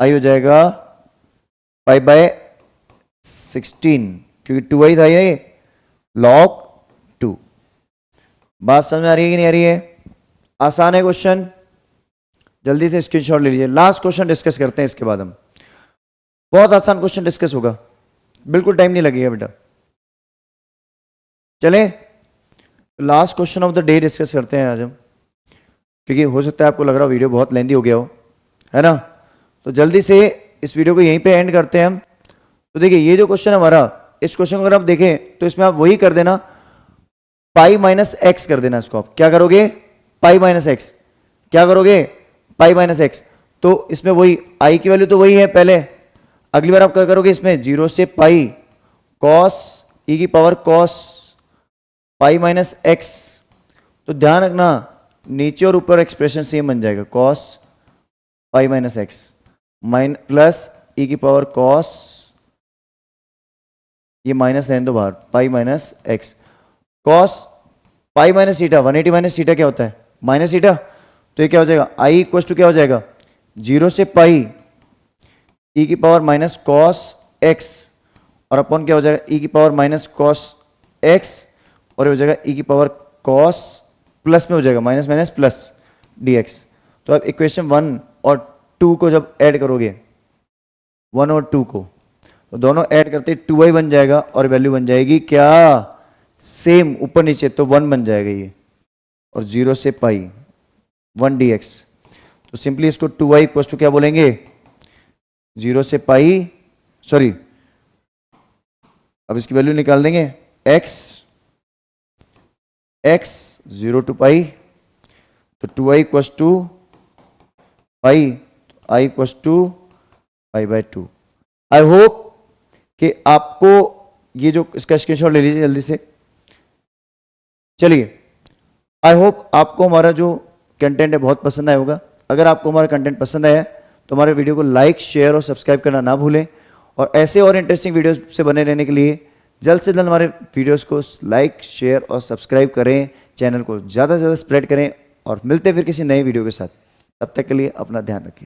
आई हो जाएगा पाई बाय 16, क्योंकि 2i था ये, log 2। बात समझ में आ रही है कि नहीं आ रही है? आसान है क्वेश्चन, जल्दी से स्क्रीनशॉट ले लीजिए। लास्ट क्वेश्चन डिस्कस करते हैं, इसके बाद हम बहुत आसान क्वेश्चन डिस्कस होगा, बिल्कुल टाइम नहीं लगेगा बेटा। चले, last question of the day discuss करते हैं आज हम, क्योंकि हो सकता है आपको लग रहा वीडियो बहुत लेंदी हो गया हो, है ना। तो जल्दी से इस वीडियो को यहीं पे एंड करते हैं हम। तो देखिए, ये जो क्वेश्चन हमारा, इस क्वेश्चन को अगर आप देखें तो इसमें आप वही कर देना, पाई माइनस एक्स कर देना। इसको आप क्या करोगे? पाई माइनस एक्स। क्या करोगे? पाई माइनस एक्स। तो इसमें वही आई की वैल्यू तो वही है पहले, अगली बार आप क्या करोगे? इसमें 0 से पाई कॉस ई की power cos pi minus x. तो ध्यान रखना, नीचे और ऊपर एक्सप्रेशन सेम बन जाएगा, cos pi minus x plus e की पावर कॉस, ये माइनस रहने दो बाहर, pi minus x cos pi minus theta. 180 minus theta क्या होता है? Minus theta. तो ये क्या हो जाएगा? आई इक्वल टू क्या हो जाएगा? 0 से पाई ई की पावर माइनस कॉस एक्स, और अपॉन क्या हो जाएगा? ई की पावर माइनस कॉस एक्स, और ये हो जाएगा ई की पावर कॉस, प्लस में हो जाएगा माइनस माइनस प्लस dx। तो आप इक्वेशन 1 और 2 को जब ऐड करोगे, 1 और 2 को, तो दोनों ऐड करते 2i बन जाएगा, और वैल्यू बन जाएगी क्या? सेम ऊपर नीचे, तो 1 बन जाएगा ये, और 0 से पाई 1 dx। तो सिंपली इसको 2i इक्वल टू क्या बोलेंगे? 0 से पाई, सॉरी, अब इसकी वैल्यू निकाल देंगे, x 0 टू पाई, तो 2i equal to pi, i equal to pi by 2। I hope कि आपको ये जो इसका स्क्रीनशॉट ले लीजिए जल्दी से। चलिए, आई होप आपको हमारा जो कंटेंट है बहुत पसंद आया होगा। अगर आपको हमारा कंटेंट पसंद आया तो हमारे वीडियो को लाइक, शेयर और सब्सक्राइब करना ना भूलें, और ऐसे और इंटरेस्टिंग वीडियोस से बने रहने के लिए जल्द से जल्द हमारे वीडियोस को लाइक, शेयर और सब्सक्राइब करें, चैनल को ज़्यादा से ज़्यादा स्प्रेड करें, और मिलते हैं फिर किसी नए वीडियो के साथ। तब तक के लिए अपना ध्यान रखें।